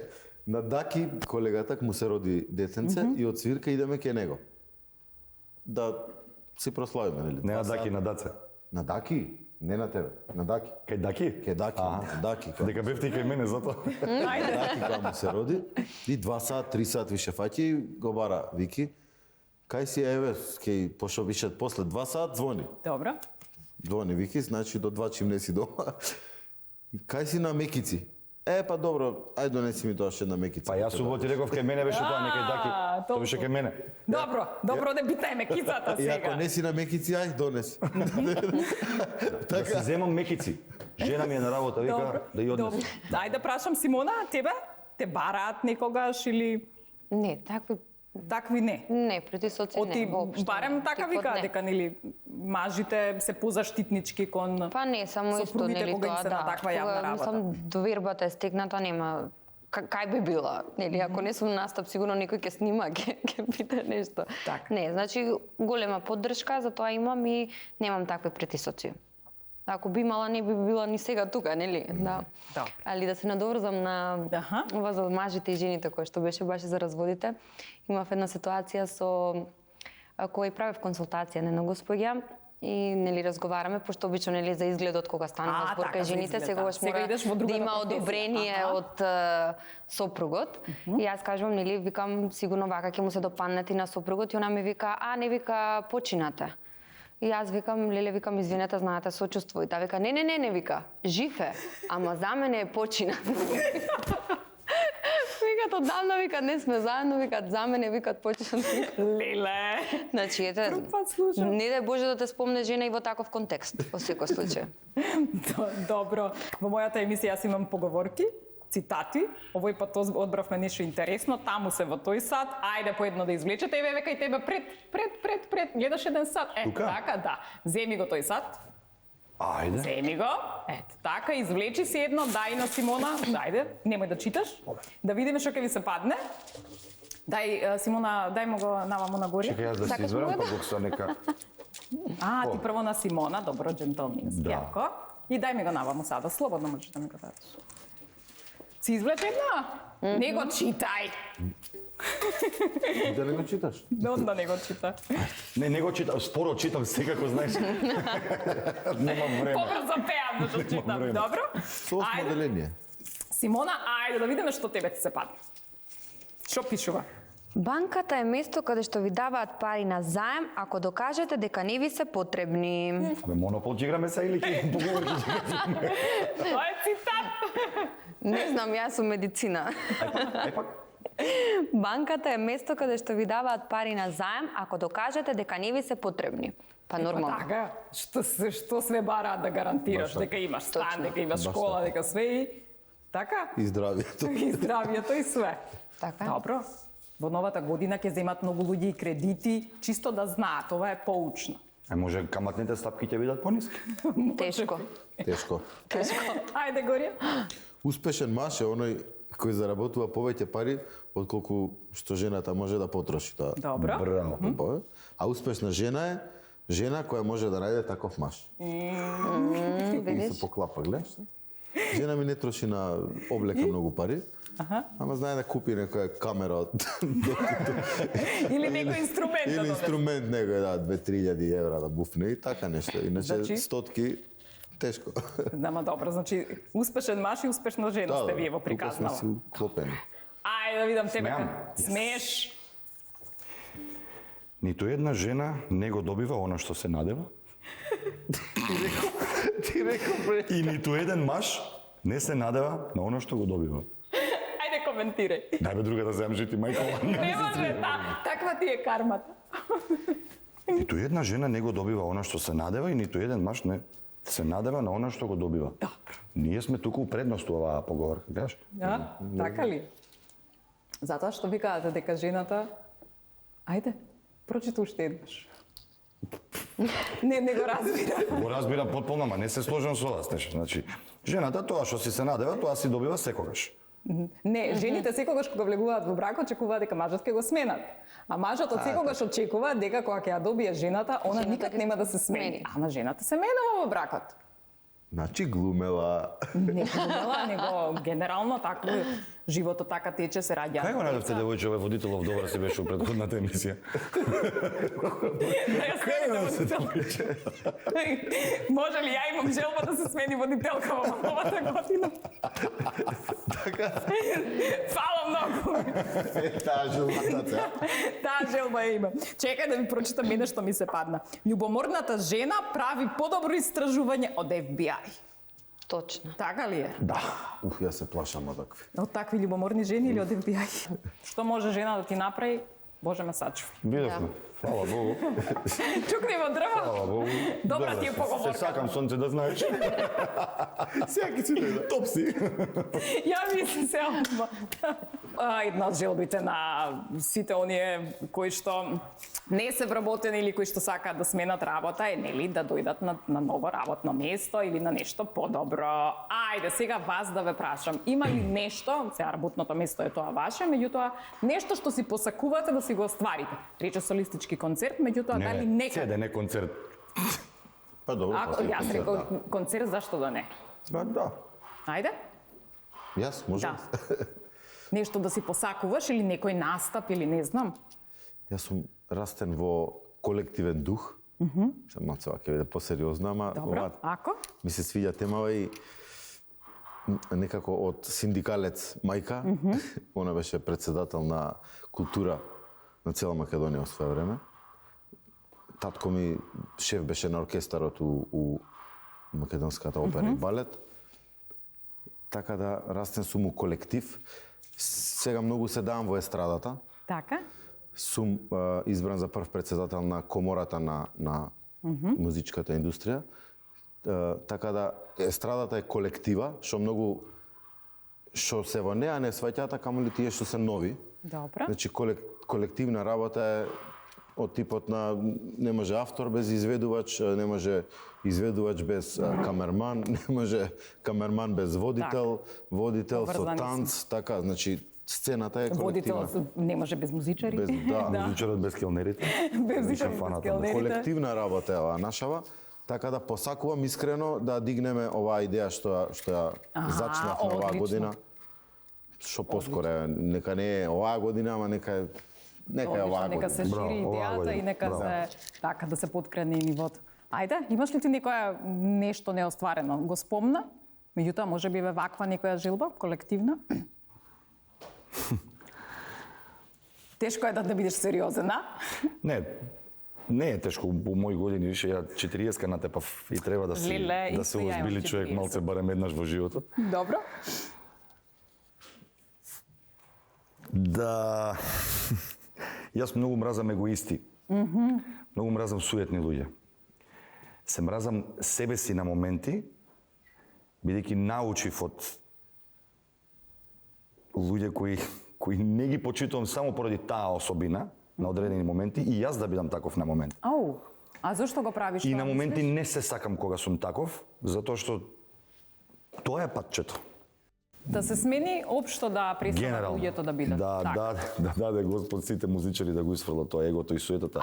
На Даки, колегата, му се роди детенце и од свирка идеме ке него. Да си прославиме, нели? Не на Даки, на Даце. На Даки? Не на тебе, на Даки. Кај Даки? Ке Даки, Даки. кога- Дека бев ти кај мене, затоа. Ајде. Даки кога му се роди и 2 сат, 3 сат више фаќа и го бара Вики. Кај си еве, кај пошто више после 2 сат звони. Добро. Звони Вики, значи до 2 чим не си дома. Кај си на Мекици? Па добро, ај донеси ми тоа една мекица. Па јас суботи реков кај мене беше тоа некај даки. Тоа беше кај мене. Добро, да питај мекицата И ако сега. не си на мекици, ај донеси. Да си земам мекици. Жена ми е на работа, вика да ја однесе. Ајде да прашам Симона, тебе? Те бараат некогаш или Не, такви не? не, притисоци Оти не, воопшто. барем така Типот вика не. дека нели мажите се позаштитнички кон Па не, само исто, сопругите нели кога им тоа, се на да. таква јавна работа. Мислам, довербата е стегната, нема кај би била, нели, ако не сум настап, сигурно некој ќе снима, ќе пита нешто. Така. Не, значи голема поддршка, затоа имам и немам такви притисоци. Ако би имала, не би била ни сега тука, нели? Да. Да. Али да се надоврзам на Аха. ова за мажите и жените, кој што беше баш за разводите. Имав една ситуација со кој правев консултација на една госпоѓа и нели разговараме пошто обично нели за изгледот кога станува збор така, кај за жените, изглед, сегогаш да. Сега мора идеш во да другата има професија. одобрение Аха. од сопругот. И јас кажувам нели викам сигурно вака ќе му се допаднати на сопругот и она ми вика не вика починате. И јас викам, леле, викам, извинете, знаете, сочувство. И таа вика, не, вика, жив е, ама за мене е починат. Викат, оддавна, викат, не сме заедно, викат, за мене, викат, починат. Леле. Значи, ете, Прв пат слушам. не дај Боже да те спомне жена и во таков контекст, во секој случај. Добро. Во мојата емисија јас имам поговорки, цитати. Овој пат одбравме нешто интересно, таму се во тој сат. Ајде по едно да извлечете. Еве века и тебе пред. Гледаш еден сат. Тука? Така, да. Земи го тој сат. Ајде. Земи го. Ето, така, извлечи си едно, дај на Симона. Дајде, немој да читаш. Да видиме што ќе ви се падне. Дај, Симона, дај му го наваму нагоре. Чекај јас да си Сакаш изберам, му па го со нека... Ти прво на Симона, добро, джентлменски, Да. јако. И дај ми го наваму сада, слободно можеш да ми го дадеш. Си извлече една? Не го читај. Да не го читаш? Да не го чита. Не го читам, споро читам секако, знаеш. Немам време. Побрзо пеам да читам, време. добро? Со Ајде. смоделение. Симона, ајде да видиме што тебе ти се падне. Што пишува? Банката е место каде што ви даваат пари на заем ако докажете дека не ви се потребни. Абе, Монопол ќе играме са или ќе поговорки ќе играме? Тоа е цитат. Не знам, јас сум медицина. Ај пак. Банката е место каде што ви даваат пари на заем ако докажете дека не ви се потребни. Па нормално. Така, што све бараат да гарантираш, Баш така. дека имаш стан, Точно. дека имаш Баш школа, така. дека све и така. И здравието. И здравието и све. Така. Добро. Во новата година ќе земат многу луѓе и кредити, чисто да знаат, ова е поучно. Може каматните стапки ќе бидат пониски? Тешко. Тешко. Ајде горе. Успешен маж е оној кој заработува повеќе пари отколку што жената може да потроши тоа. Добро. Браво. А успешна жена е жена која може да најде таков маж. И Видиш? се поклапа, гледаш? Жена ми не троши на облека многу пари, ама знае да купи некоја камера од Или некој инструмент да или донесе. инструмент некој да 2-3 евра да буфне и така нешто. Иначе Значи? стотки тешко. Ама добро, значи успешен маж и успешна жена сте вие во тука сме приказнава. си уклопени. Ајде да видам тебе. Смеам. Смееш. Ниту една жена не го добива она што се надева. Ти реков И ниту еден маж не се надева на она што го добива. Ајде коментирај. Дај бе друга да земам жити мајко. Не може, таква ти е кармата. Ниту една жена не го добива она што се надева и ниту еден маж не се надева на она што го добива. Добро. Ние сме туку у предност оваа поговорка, гледаш? Да? Така ли? Затоа што викаате дека жената... Ајде, прочита уште еднаш. Не го разбира. Го разбирам потполно, ама не се сложам со вас, нешто. Значи, жената тоа што си се надева, тоа си добива секогаш. Не, жените секогаш кога влегуваат во брак очекуваат дека мажот ќе го сменат. А мажот од секогаш очекува дека кога ќе ја добие жената, она Жената никад ќе нема се да се смени. смени. Ама жената се менува во бракот. Значи глумела. Не глумела, него генерално така животот така тече, се раѓаат. Кај го најдовте девојче овој водителов добра си беше у претходната емисија? Може ли ја имам желба да се смени водителка во новата година? Така. Фала многу. Таа жилата. Таа желба ја имам. Чекај да ви прочитам мене што ми се падна. Љубоморната жена прави подобро истражување од FBI. Точно. Така ли е? Да. Јас се плашам од такви. Од такви љубоморни жени или од FBI? Што може жена да ти направи? Боже ме сачуви. Видовме. Фала Богу. Чукни во дрво. Фала Богу. Добра ти е поговорка. Се сакам сонце да знаеш. Секи си дојде. Топ си. Ја мислам се една од желбите на сите оние кои што не се вработени или кои што сакаат да сменат работа е нели да дојдат на ново работно место или на нешто подобро. Ајде сега вас да ве прашам, има ли нешто, сега работното место е тоа ваше, меѓутоа нешто што си посакувате да си го остварите? Рече солистички концерт, меѓутоа дали некаде? Седе, не концерт. Па добро. Ако јас рекол концерт, зашто да не? Па да. Ајде? Јас можам. Да. Нешто да си посакуваш или некој настап или не знам. Јас сум растен во колективен дух. Се малце ќе биде посериозно, ама Добро, ако? ми се свиѓа темава и некако од синдикалец мајка, она беше председател на култура на цела Македонија во свое време. Татко ми шеф беше на оркестарот у Македонската опера и балет. Така да растен сум у колектив. Сега многу се давам во естрадата. Така? Сум избран за прв председател на комората на музичката индустрија. Така да естрадата е колектива, што се во неа не сваќаат, камоли тие што се нови. Добро. Значи колективна работа е од типот на не може автор без изведувач, не може изведувач без камерман, не може камерман без водител, водител со Поврзани танц, така, значи сцената е колективна. Водител не може без музичари. Без, да, Музичарот без келнерите. Без Викам без фаната. келнерите. колективна работа е ова нашава, така да посакувам искрено да дигнеме оваа идеја што ја зачнавме оваа одлично. година. Што поскоро е, нека не е оваа година, ама нека е оваа Нека се година. шири Браво, оваа идејата и година. нека Браво. се така да се поткрене и нивото. Ајде, имаш ли ти некоја нешто неостварено? Го спомна, меѓутоа може би ве ваква некоја желба колективна? Тешко е да бидеш сериозен, а? Не е тешко, у мои години више ја 40 натепав и треба да се Леле, да исто се ја имам озбили човек 40. малце барем еднаш во животот. Добро. Да јас многу мразам егоисти. Многу мразам суетни луѓе. Се мразам себе си на моменти, бидејќи научив од луѓе кои не ги почитувам само поради таа особина на одредени моменти и јас да бидам таков на момент. Ау, а зошто го правиш И тоа, на моменти мислиш? не се сакам кога сум таков, затоа што тоа е патчето. Да се смени општо да престанат Генерално. луѓето да бидат. Да, така. да даде Господ сите музичари да го исфрлат тоа егото и суетата.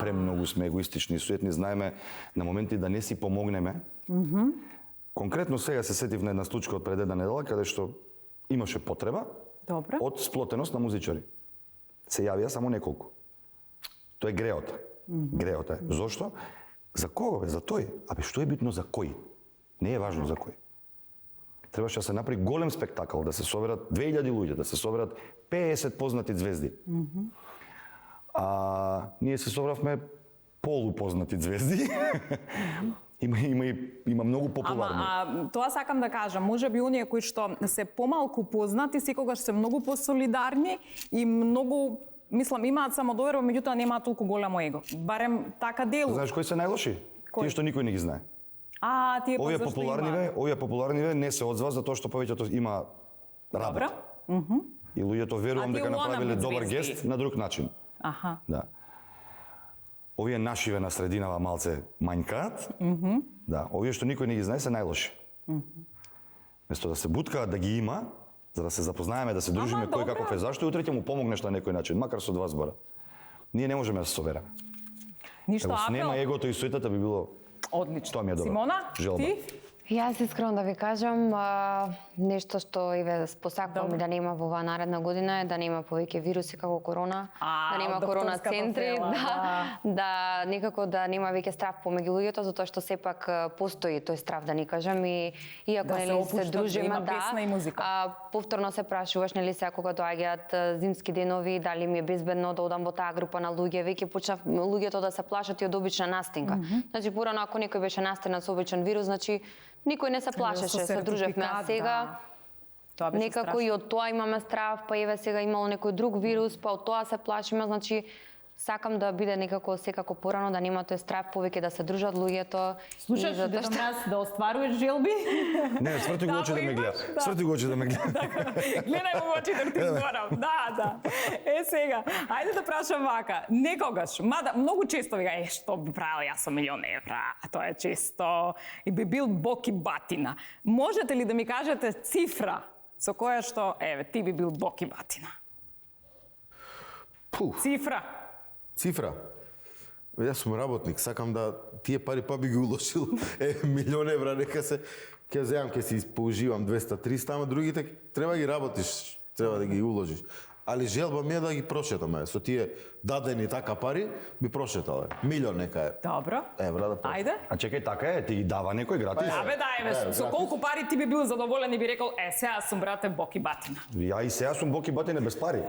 Премногу сме егоистични и суетни, знаеме на моменти да не си помогнеме. Конкретно сега се сетив на една случка од пред една недела каде што имаше потреба Добро. од сплотеност на музичари. Се јавија само неколку. Тоа е греота. Греота е. Зошто? За кого бе? За тој. Абе што е битно за кој? Не е важно за кој. Требаше да се направи голем спектакл, да се соберат 2000 луѓе, да се соберат 50 познати звезди. А ние се собравме полупознати звезди. Има многу популарни. Ама тоа сакам да кажам, можеби оние кои што се помалку познати секогаш се многу посолидарни и многу мислам имаат самодоверба, меѓутоа немаат толку голямо его. Барем така делу. Знаеш кои се најлоши? Кои? Тие што никој не ги знае. Тие па Овие зашто популарниве, не се одзваа затоа што повеќето има работа. Добро. И луѓето верувам А тие дека направиле wannabe добар звезди? гест на друг начин. Аха. Да. Овие нашиве на срединава малце мањкаат. Да, овие што никој не ги знае се најлоши. Место да се буткаат да ги има, за да се запознаеме, да се дружиме кој добро. каков е, зашто и утре ќе му помогнеш на некој начин, макар со 2 збора. Ние не можеме да се собереме. Ништо Ако снема апел. егото и суетата би било Одлично. Тоа ми е добро. Симона, Желба. ти? Јас искрено да ви кажам, нешто што и ве посакувам Добро. и да нема во оваа наредна година е да нема повеќе вируси како корона, да нема од корона докторската центри, фела, да некако да нема веќе страв помеѓу луѓето, затоа што сепак постои тој страв да ни кажам и иако Да се нели се опуштат, да дружиме, има песна и музика. повторно се прашуваш нели сега кога доаѓаат зимски денови, дали ми е безбедно да одам во таа група на луѓе, веќе почнав луѓето да се плашат и од обична настинка. Значи порано ако некој беше настинат со обичен вирус, значи никој не се плашеше, се дружевме, а сега Тоа беше некако страшно. и од тоа имаме страв, па еве сега имало некој друг вирус, па од тоа се плашиме, значи сакам да биде некако секако порано, да нема тој страв, повеќе да се дружат луѓето. Слушаш, и затоа Дедо што Мраз, да остваруваш желби? Не, сврти го очи да ме гледа. Сврти го очи да ме гледа. Гледај му во очите, ти зборам. Да. Сега, ајде да прашам вака. Некогаш, мада многу често вика, што би правил, јас сум милион евра. Тоа е често и би бил бок и батина. Можете ли да ми кажете цифра со која што, еве, ти би бил бок и батина? Пух. Цифра. Јас сум работник, сакам да тие пари па би ги уложил милион евра, нека се ќе земам, ќе си поуживам 200-300, ама другите треба ги работиш, треба да ги уложиш. Али желба ми е да ги прошетаме. Со тие дадени така пари би прошетале. Милион нека е. Добро. Евра да прошетам. Ајде. А чекај, така е, ти ги дава некој гратис? Абе да, еве, со колку пари ти би бил задоволен и би рекол, сега сум брате бок и батина. Ја и сега сум бок и батине без пари.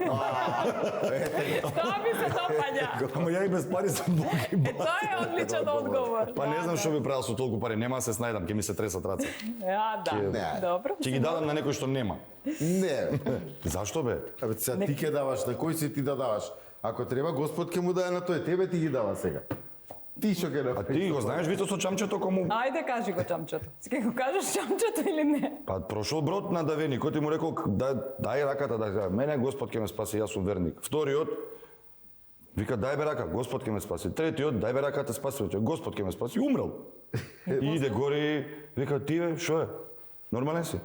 Тоа ми се допаѓа. Ама ја и без пари сум бок и батине. Тоа е одличен одговор. Па не знам што би правил со толку пари, нема да се снајдам, ќе ми се тресат раце. Ја, да. Не. Добро. Ќе ги дадам на некој што нема. Не. Зашто бе? Абе, сега ти ќе даваш, на кој си ти да даваш? Ако треба, Господ ќе му даде на тој, тебе ти ги дава сега. Ти што ќе А направиш? ти го знаеш Вито со чамчето кому? Ајде кажи го чамчето. Ќе го кажеш чамчето или не? Па прошол брод на Давени, кој ти му рекол дај раката да мене Господ ќе ме спаси, јас сум верник. Вториот вика дај бе рака, Господ ќе ме спаси. Третиот дај бе раката спаси, Господ ќе ме спаси, умрел. И иде гори, вика ти бе, шо е? Нормален си?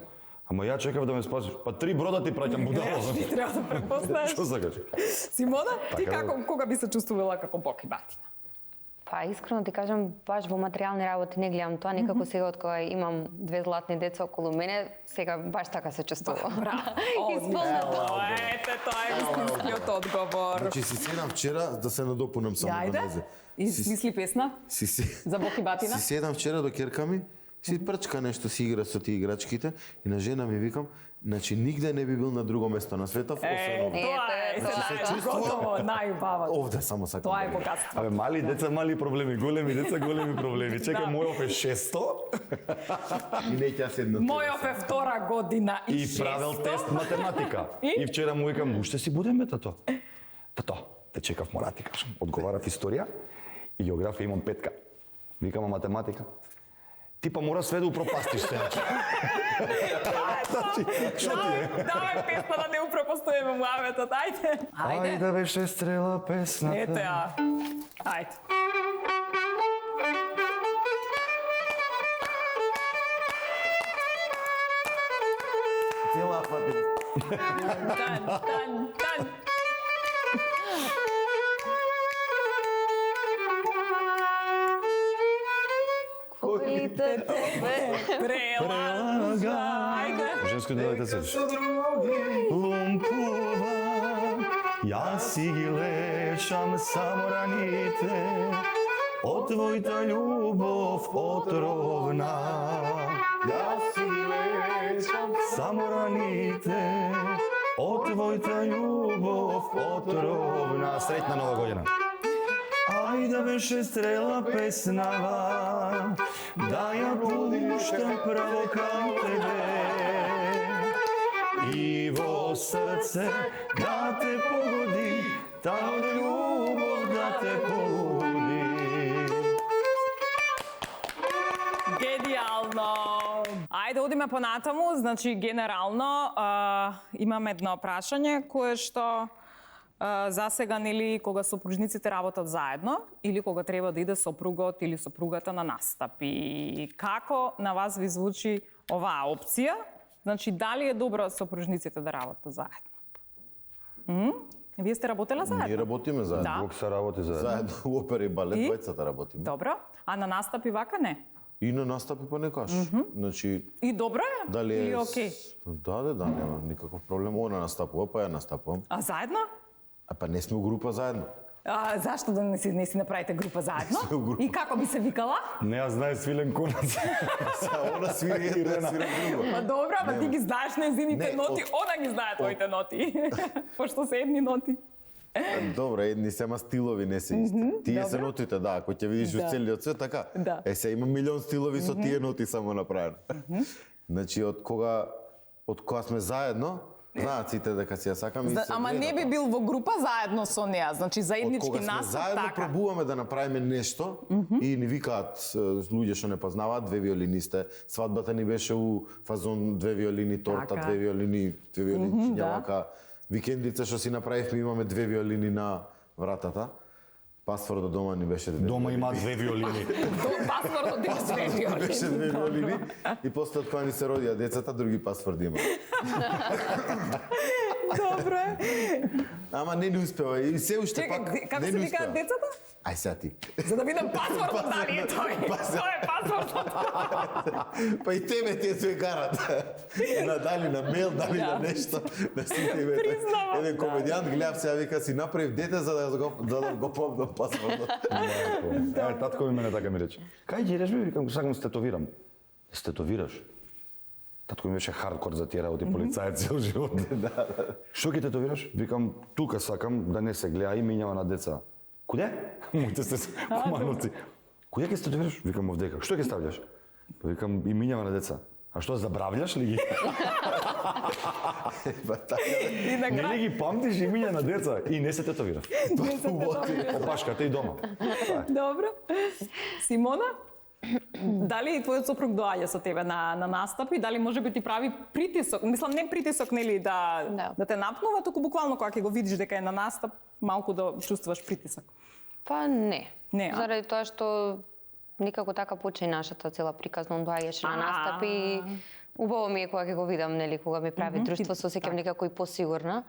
Ама ја чекав да ме спасиш. Па 3 брода ти праќам будало. Ти треба да препознаеш. Што сакаш? Симона, ти Така, како кога би се чувствувала како бок и батина? Па искрено ти кажам, баш во материјални работи не гледам тоа, некако сега од кога имам 2 златни деца околу мене, сега баш така се чувствувам. Браво. Исполнето. Ете, тоа е вистинскиот одговор. Значи си седам вчера да се надопунам само Ајде. да лезе. И смисли песна Си за бок и батина? Си седам вчера до керка ми, си прчка нешто, си игра со тие играчките и на жена ми викам, значи нигде не би бил на друго место на светот, освен овде. Тоа е, Ето, тоа се е, чувствувам- готово, најубавото. Овде само сакам. Тоа е да бидам. богатство. Абе, мали деца, мали проблеми, големи деца, големи проблеми. Чекај, Да. мојов е 600 И не ќе седна. Мојов е втора година и и правел 600. тест математика. И? И вчера му викам, уште си будем бе тато. Тато, те чекав, мора ти кажам. Одговарав историја и географија имам 5. Викам, а математика? Ти па мора све да упропастиш се. Што ти е? Давај песна да не упропастуваме муаветот, ајде. Ајде беше стрела песната. Ете ја. Ајде. Цела фатин. Тан. Коите тебе. Прелага. Ајде. Женско делајте се. Лумпува, јас си ги лешам само раните, од твојта љубов отровна. Јас си ги лешам само раните, од твојта љубов отровна. Среќна нова година. Ајде беше стрела песнава, да ја пуштам право кај тебе. И во срце да те погоди, та од љубов да те погоди. Гениално. Ајде одиме понатаму, значи генерално имам едно прашање кое што засега нели кога сопружниците работат заедно или кога треба да иде сопругот или сопругата на настапи. Како на вас ви звучи оваа опција? Значи дали е добро сопружниците да работат заедно? Вие сте работеле Ние заедно? работиме заедно. Да. Бог се работи заедно. Заедно у опера и балет, И? двајцата работиме. Добро. А на настапи вака не? И на настапи па некаш. Значи, И добро е? дали е... Или окей? Да, нема никаков проблем. Она настапува, па ја настапувам. А заедно? А па не сме у група заедно. А, зашто да не си направите група заедно? сме у група. И како би се викала? Не ја знае Свилен Конац. Са она свири една, свири друга. Па добро, ама ти ги знаеш нејзините Не, ноти, она ги знае твоите ноти. Пошто се едни ноти. Добро, едни се, ама стилови не се исти. Тие се добро. нотите, да, ако ќе видиш во целиот свет, така. Да. Се има милион стилови со тие ноти само направено. Значи, од кога сме заедно, знаат сите дека си ја сакам и се Ама не гледа би тоа. бил во група заедно со неа, значи Од заеднички кога сме настап, заедно така. пробуваме да направиме нешто и ни викаат луѓе што не познаваат, две виолинисте. Свадбата ни беше у фазон две виолини торта, Така. две виолинчиња, да. вака. Викендица што си направивме имаме две виолини на вратата. Пасфор до дома ни беше две. Дома има две виолини. Паспортот има све виолини. Беше две виолини и после од кога ни се родија децата, други пасфорди има. Добро е. Ама не ни успева и се уште Чекај, пак како не се ни викаат успева. децата? Ај сега ти. За да видам паспортот дали е тој. Тој е паспортот. Па и тебе те се карат. Дали на мейл, дали на нешто. Да сите име. Признавам, Еден да. комедијант гледав сега вика си направив дете за да го помнам паспортот. Татко ми мене така ми рече. Кај ќе идеш, бе? Викам, сакам да се тетовирам. Се тетовираш? Татко ми беше хардкор за тие работи, полицаец цел живот. Што ќе тетовираш? Викам, тука сакам да не се гледа и минјава на деца. Куде? Моите се кумановци. Куде ќе се тетовираш? Викам, овдека. Што ќе ставljаш? Па викам, и минјава на деца. А што, забравljаш ли ги? Па така. И на Не крај. ли ги памтиш и минја на деца? И не се тетовира. Опашката и дома. Добро. Симона? Дали твојот сопруг доаѓа со тебе на настапи, дали може би ти прави притисок, мислам не притисок нели да те напнува, туку буквално кога ќе го видиш дека е на настап, малку да чувствуваш притисок. Па не. Не, а? Заради тоа што никако така почне нашата цела приказна, он доаѓаше на настапи и убаво ми е кога ќе го видам, нели, кога ми прави друштво, се осеќам некако и посигурна.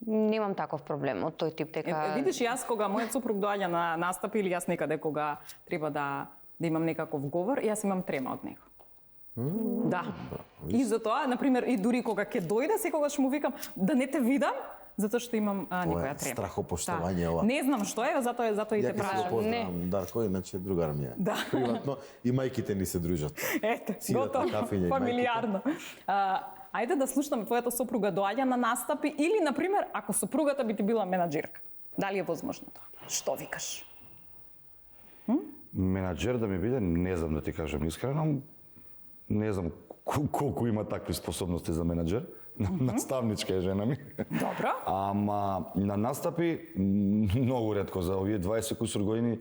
Немам таков проблем од тој тип дека Видиш, јас кога мојот сопруг доаѓа на настапи или јас некаде кога треба да имам некаков говор, јас имам трема од него. Да. И затоа, на пример, и дури кога ќе дојде, секогаш му викам да не те видам, затоа што имам некоја трема. страхопоштовање ова. Не знам што е, затоа и те Ја ќе се прашам. познавам, Дарко, иначе другар ми е. Да. Приватно и мајките ни се дружат. Ете, Сидат на готово, кафење и фамилиарно. Ајде да слушнаме твојата сопруга доаѓа на настапи или, на пример, ако сопругата би ти била менаџерка. Дали е возможно тоа? Што викаш? Менаџер да ми биде, не знам да ти кажам искрено, не знам колку има такви способности за менаџер. Наставничка е жена ми. Добро. Ама на настапи многу ретко за овие 20 кусур години,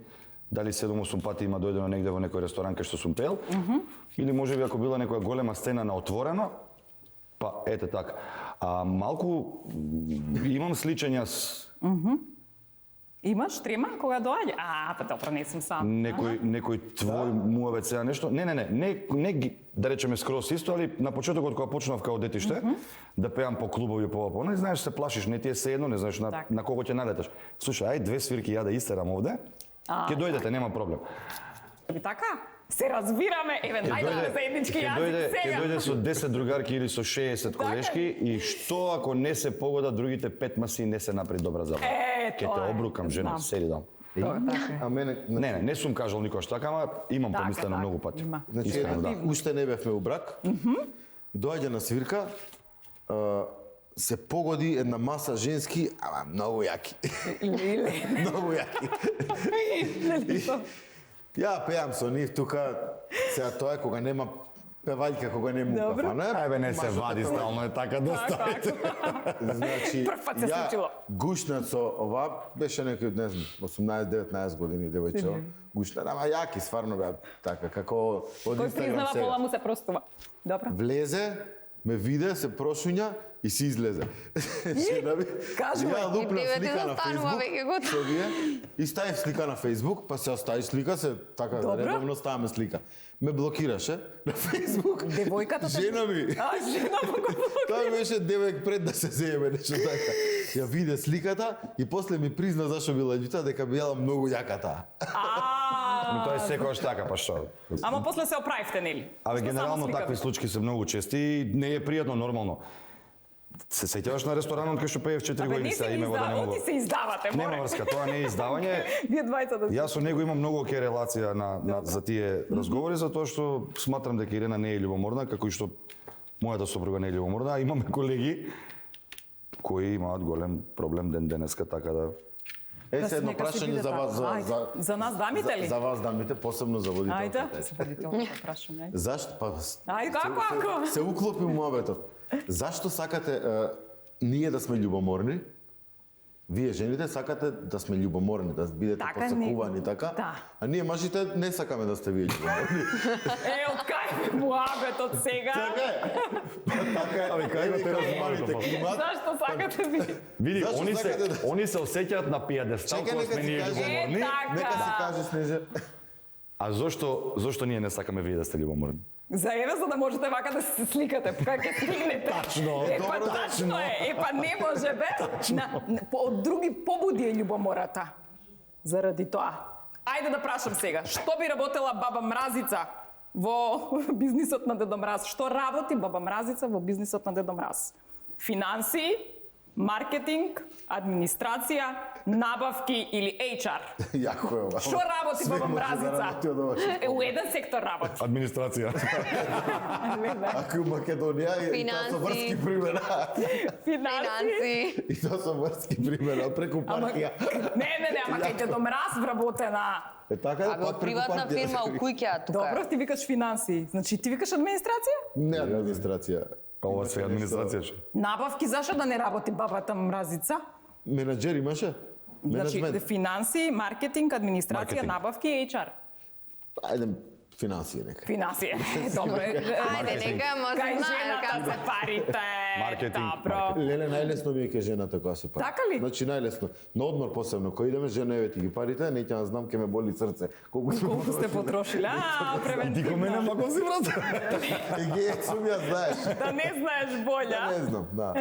дали 7-8 пати има дојдено негде во некој ресторан кај што сум пеел, или можеби ако била некоја голема сцена на отворено, па ете така. Малку имам сличења с Имаш трема кога доаѓа? Па добро, не сум сам. некој твој муавец сега нешто. Не ги, да речеме скроз исто, али на почетокот кога почнав као детиште, да пеам по клубови по ова, не знаеш се плашиш, не ти е сеедно, не знаеш на кого ќе налеташ. Слушај, ај две свирки ја да истерам овде, ќе дојдете, нема проблем. Би така? Се разбираме, ајде да заеднички јазик Ќе сега. дојде со 10 другарки или со 60 колешки и што ако не се погода другите 5 маси не се направи добра забава. Ќе те тоа е. обрукам, жена, Знам. седи дом. А мене, Не сум кажал никош така, ама имам Така, помислено така, многу пати. има. значи, Искрено, да. уште не бевме у брак. Доаѓа на свирка, се погоди една маса женски, ама многу јаки. Многу јаки. Ја пеам со нив тука, сега тоа е кога нема певајка, кога нема Добро. кафана. Ајбе, не се вади стално е така доста. Значи, Прв пат се ја случило. гушнат со ова, беше некој, не знам, 18-19 години девојче, гушнат, ама јаки, стварно беа така, како од Кој Инстаграм признава, сега. пола му се простува. Добро. Влезе, ме виде, се прошуња и си излезе. Жена ми, кажувај. ја лупнав И тебе ти слика на застанува Facebook, веќе готово. со вие, и ставив слика на Facebook, па се остави слика, се така Добро. редовно ставаме слика. Ме блокираше на Facebook. Девојката те- Жена ми. Жена му го Тоа беше девојк пред да се земе нешто така. Ја виде сликата и после ми призна зашо била љута дека била многу јака таа. Тоа е секогаш така, па што? Ама после се оправивте, нели? Абе, Што генерално само сликата? такви случаи се многу чести и не е пријатно нормално. Се сеќаваш на ресторанот кај што пеев 4 Абе, години, не сега се име го да не издава, могу. оти се издавате, Нема море. врска, тоа не е издавање. Вие двајца да Јас со него имам многу окей релација за тие разговори, затоа што сматрам дека Ирена не е љубоморна, како и што мојата сопруга не е љубоморна, а имаме колеги кои имаат голем проблем ден денеска, така да... Се едно Нека си прашање биде за вас, така. Ајде. За нас дамите ли? За вас дамите, посебно за водителката. Ајде, се водителката прашам, ајде. Зашто па Ајде, како? се уклопи муабетот. Зашто сакате ние да сме љубоморни? Вие жените сакате да сме љубоморни, да бидете Така, подсакувани, не- така? да. А ние мажите не сакаме да сте вие љубоморни. Од кај муабетот сега? Така е. Така е. Абе, кај го те разумалите климат? Зашто сакате ви? Види, Зашто они се, сакате да- они се осеќаат на пијадестал Чекај, кога нека сме си ние каже. љубоморни. Така. Нека се каже, Снеже. А зошто ние не сакаме вие да сте љубоморни? За да можете вака да се сликате, кога ќе стигнете. Тачно, Епа добро, тачно е, епа не може бе. Од други побуди е љубомората. Заради тоа. Ајде да прашам сега, што би работела баба Мразица во бизнисот на Дедо Мраз? Што работи баба Мразица во бизнисот на Дедо Мраз? Финансии, маркетинг, администрација, набавки или HR? Јако е ова. Што работи Све баба може да Мразица? работи од ова. У еден сектор работи. Администрација. Ако у Македонија и тоа со Финанси. врски примера. Финанси. Финанси. И тоа со врски примера преку Ама, партија. не, ама кај Дедо Мраз вработена. Е така, Абе, од пак преку приватна партија. фирма у куќа тука. Добро, ти викаш финанси. Значи ти викаш администрација? Не администрација. Па ова све администрација што? Набавки, зашо да не работи бабата Мразица? Менаџер имаше? Значи Менеджмент. финанси, маркетинг, администрација, Маркетинг. набавки и HR. Ајде, финансија нека. Финансија. Добро. Ајде, нека ма се Кај знае жената како. се парите. Маркетинг, Добро. Леле, најлесно ми е кај жената која се пари. Така ли? Значи најлесно. На одмор посебно, кој идеме, жена еве ти ги парите, не ќе знам ке ме боли срце. Колку Колку сте потрошили? Ти ко Превентивно. мене мако си брат. Ги сум ја знаеш. Да не знаеш болја. Не знам, да.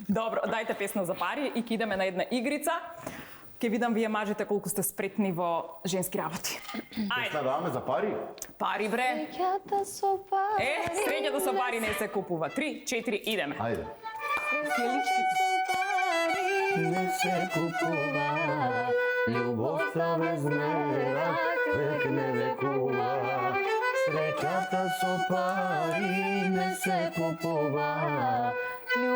Добро, дајте песна за пари и ќе идеме на една игрица. Ке видам вие мажите колку сте спретни во женски работи. Ајде, Ставаме за пари? пари бре. Среќата со пари. Среќата со пари не се купува. 3, 4, идеме. Ајде. Среќата со пари не се купува. Љубовта без мера век не векува. Среќата со пари не се купува.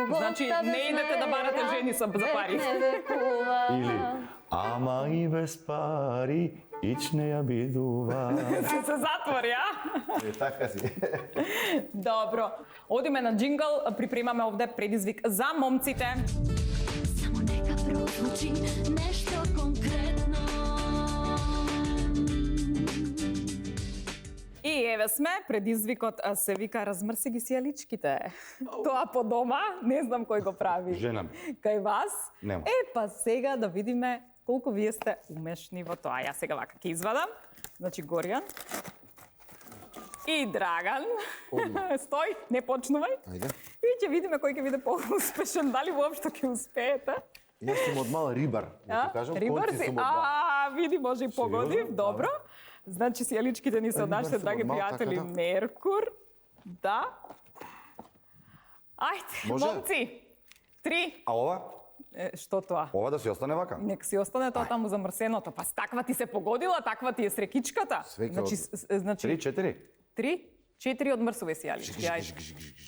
Значи, не идете да барате жени за пари. Не векува. Или ама и без пари ич не ја бидува. Се затвори, а? Е, така си. Добро. Одиме на джингл, припремаме овде предизвик за момците. Само нека прозвучи нешто конкретно. И еве сме, предизвикот се вика размрси ги сијаличките. Тоа по дома, не знам кој го прави. Жена ми. Кај вас? Нема. Па сега да видиме колку вие сте умешни во тоа. Јас сега вака ќе извадам. Значи Горјан и Драган. Стој, не почнувај. Ајде. И ќе видиме кој ќе биде поуспешен, дали воопшто ќе успеете. Јас сум од мал рибар, да ти кажам, Рибар конци си? сум од два. Види, може и погодив. Добро. Значи, сијаличките ни се Рибар однаште, си драги од мал, пријатели, така да. Меркур. Да. Ајде, Може? момци. 3. А ова? Што тоа? Ова да си остане вака? Нека си остане тоа таму замрсеното. Па таква ти се погодила, таква ти е срекичката. Свека Значи, од- значи 3, 4. 3, 4 одмрсуве сијалички. Ајде.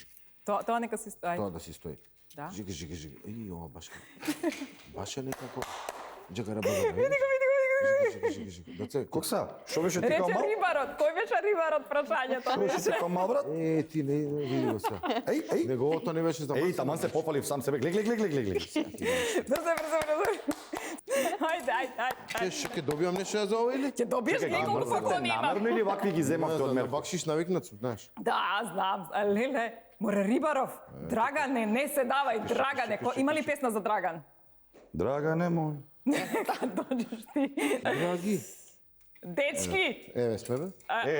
Тоа нека си стои. Тоа да си стои. Да. Жиги, жиги, жиги. И ова баш е некако. Джека раба. Види Види го, види го. Жиги, жиги, жиги. Доце, Кокса, што беше ти као Рече мал? рибарот. Кој беше рибарот прашањето? Што беше ти као мал брат? ти не види го сега. Еј, Неговото не беше за Еј, таман се попали в сам себе. Глег. Брзо. Ајде. Ќе добиам нешто за ова или? Ќе добиеш неколку поклони има. Намерно или вакви ги земавте од На мене? бакшиш навикнат сум, знаеш. Да, знам. Леле, мора Рибаров. Драгане, не се давај, Драгане. Има ли песна за Драган? Драгане мој. Доđeš ти. Драги. Дечки, Еве сме бе.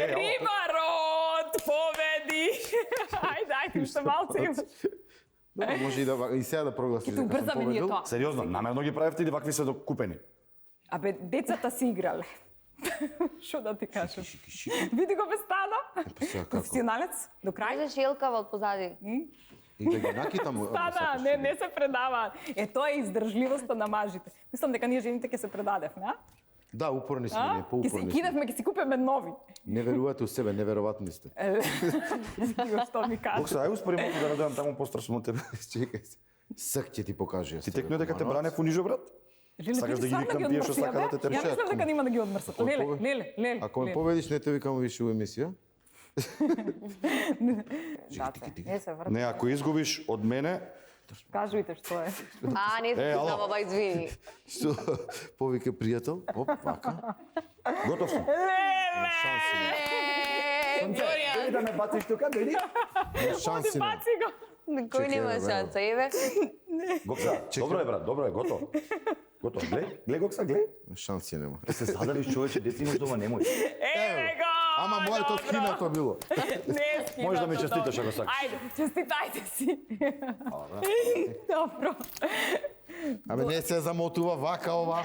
Рибарот, победи. Ајде, уште малце имаш. Добро, може и сега да прогласиш. Ќе те убрзаме ние тоа. Сериозно, намерно ги правевте или вакви се докупени? Абе, децата си играле. Шо да ти кажам? Види го бе стана. сега како? Професионалец, до крај. Кажеш Елкава од позади. И да ги накитам. Стана, не се предава. Тоа е издржливоста на мажите. Мислам дека ние жените ќе се предадевме, а? Да, упорни сме, не Ќе поупорни се сме. кидевме, ќе си купиме нови. Не верувате у себе, неверојатни сте. Види го што ми кажа. Кокса, ај успори малку да радувам таму пострашно од тебе. Чекај се. Сак ќе ти покажи. Ти текно дека те бранев унижо, брат? Леле, Сакаш да ги викам тие што сакаат да те Ја мислам дека нема да ги одмрсат. Леле. Ако ме победиш, не те викам више у емисија. Не се врти. Не, ако изгубиш од мене, Кажујте што е. Не ало. знам, ова извини. Што повика пријател? Оп, вака. готов сум. Шанси нема. Дојди да ме бациш тука, дојди. Шанси нема. Баци го. Кој нема еве, шанса, еве? Гокса, добро е, брат, добро е, готов. Готов, глеј Гокса, глеј. Шанси нема. Се задалиш човече, дете имаш дома, немој. Еве го. Ама моето скинато било. Не скинато. Можеш да ми честиташ ако сакаш. Ајде, честитајте си. Добро. Абе не се замотува вака ова.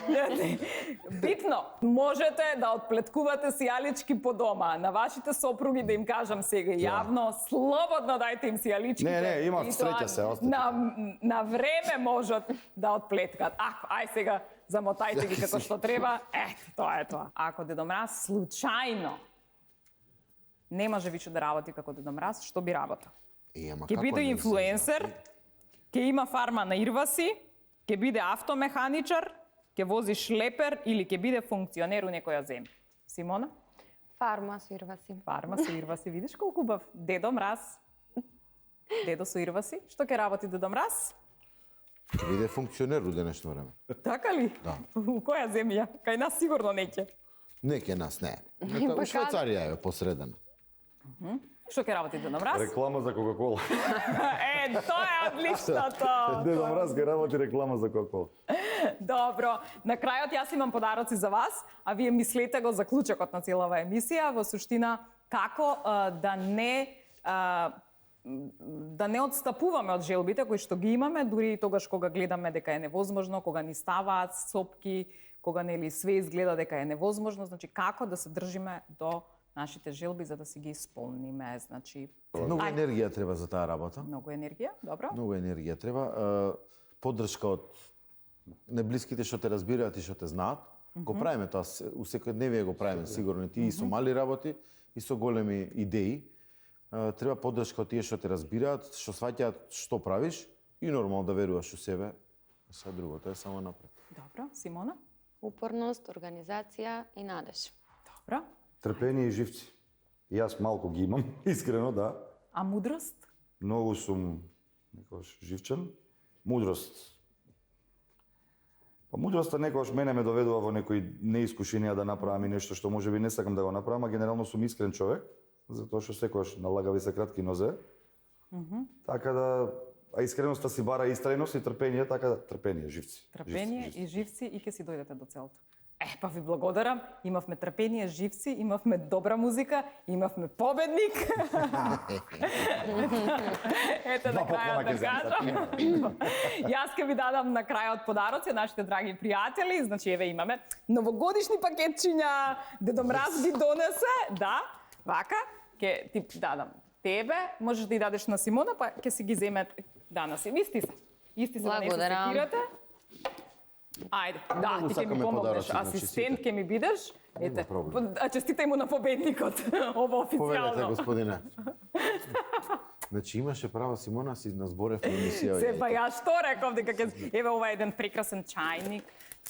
Битно, можете да отплеткувате сијалички по дома. На вашите сопруги да им кажам сега јавно, слободно дајте им сијаличките. Не, имат И среќа тоа се, остате. на време можат да отплеткат. Ако, ај сега, замотајте ги како што треба. Ето, тоа е тоа. Ако Дедо Мраз случајно не може више да работи како Дедо Мраз, што би работил? Ама Ќе како биде не инфлуенсер, ќе има фарма на ирваси, ќе биде автомеханичар, ќе вози шлепер или ќе биде функционер у некоја земја. Симона? Фарма, свирва си. Фарма со ирваси, видиш колку убав. Дедо Мраз. Дедо со ирваси. Што ќе работи Дедо Мраз? Ќе биде функционер у денешно време. Така ли? Да. У која земја? Кај нас сигурно не ќе. Не ке нас, не. Па У Швајцарија е посреден. Што ќе работи Дедо Мраз? Реклама за Кока-кола. Тоа е одличното. Дедо Мраз га работи реклама за Кока-кола. Добро, на крајот јас имам подароци за вас, а вие мислете го заклучокот на целава емисија, во суштина како да не одстапуваме од желбите кои што ги имаме, дури и тогаш кога гледаме дека е невозможно, кога ни ставаат сопки, кога нели све изгледа дека е невозможно, значи како да се држиме до нашите желби за да си ги исполниме, значи Многу енергија треба за таа работа. многу енергија, добро? Многу енергија треба. Поддршка од неблиските што те разбираат и што те знаат. Го правиме тоа, у секојдневие го правиме, сигурно и ти и со мали работи, и со големи идеи. Треба поддршка од тие што те разбираат, што сваќаат што правиш и нормално да веруваш у себе. Се другото е само напред. Добро, Симона? Упорност, организација и надеж. Добро. Трпение и живци. И јас малку ги имам, искрено, да. А мудрост? Многу сум некогаш живчен. Мудрост. Па мудроста некогаш мене ме доведува во некои неискушенија да направам и нешто што можеби не сакам да го направам, а генерално сум искрен човек, затоа што секогаш налагави се кратки нозе. Така да, а искреноста си бара истрајност и трпение, така да трпение, живци. Трпение Живци. и живци и ќе си дојдете до целта. Па ви благодарам. Имавме трпение, живци, имавме добра музика, имавме победник. Ете на крајот да кажам. Јас ќе ви дадам на крајот подароци, нашите драги пријатели. Значи, еве имаме новогодишни пакетчиња, Дедо Мраз ги донесе, да, вака, ќе ти дадам тебе, можеш да ја дадеш на Симона, па ќе си ги земе данас. Исти се да не се Благодарам. секирате. Ајде, да, Многу ти ќе ми сакаме помогнеш, подароци, значи, асистент сите. ќе ми бидеш. Ете, проблем. а честитај му на победникот, ово Поведете, официјално. господине. Значи имаше право Симона, си на зборев во емисија. Се па ја што реков дека ќе еве ова е еден прекрасен чајник.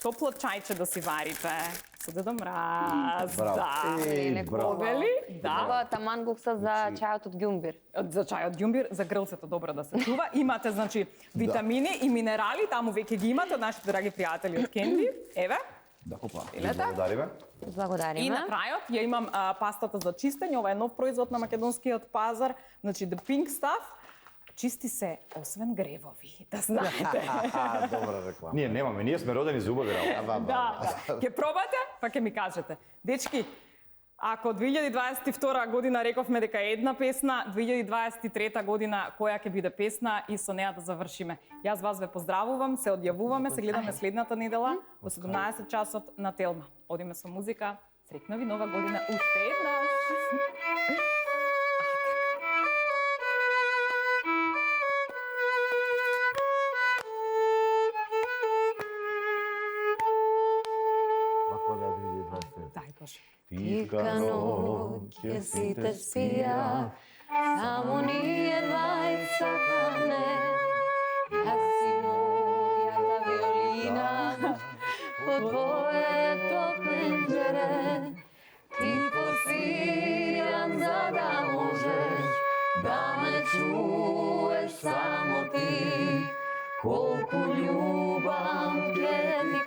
Топло чајче да си варите со Дедо Мраз. Браво. Да. Леле, браво. Побели? Да. Ова таман Гукса за чајот од ѓумбир. За чајот ѓумбир, за грлцето добро да се чува. Имате, значи, витамини и минерали, таму веќе ги имате од нашите драги пријатели од Кенди. Еве. Да, опа. Илете? Благодариме. Благодариме. И на крајот ја имам пастата за чистење, ова е нов производ на македонскиот пазар, значи The Pink Stuff. Чисти се освен гревови, да знаете. Добра реклама. Ние немаме, ние сме родени за убави работи. Да. Ќе пробате, па ќе ми кажете. Дечки, ако 2022 година рековме дека е една песна, 2023 година која ќе биде песна и со неа да завршиме. Јас вас ве поздравувам, се одјавуваме, се гледаме следната недела во 17 часот на Телма. Одиме со музика. Среќна ви нова година уште еднаш. Дај Боже. Тика ноќе сите спија, само ние двајца не. Јас и Пољубам ќе ти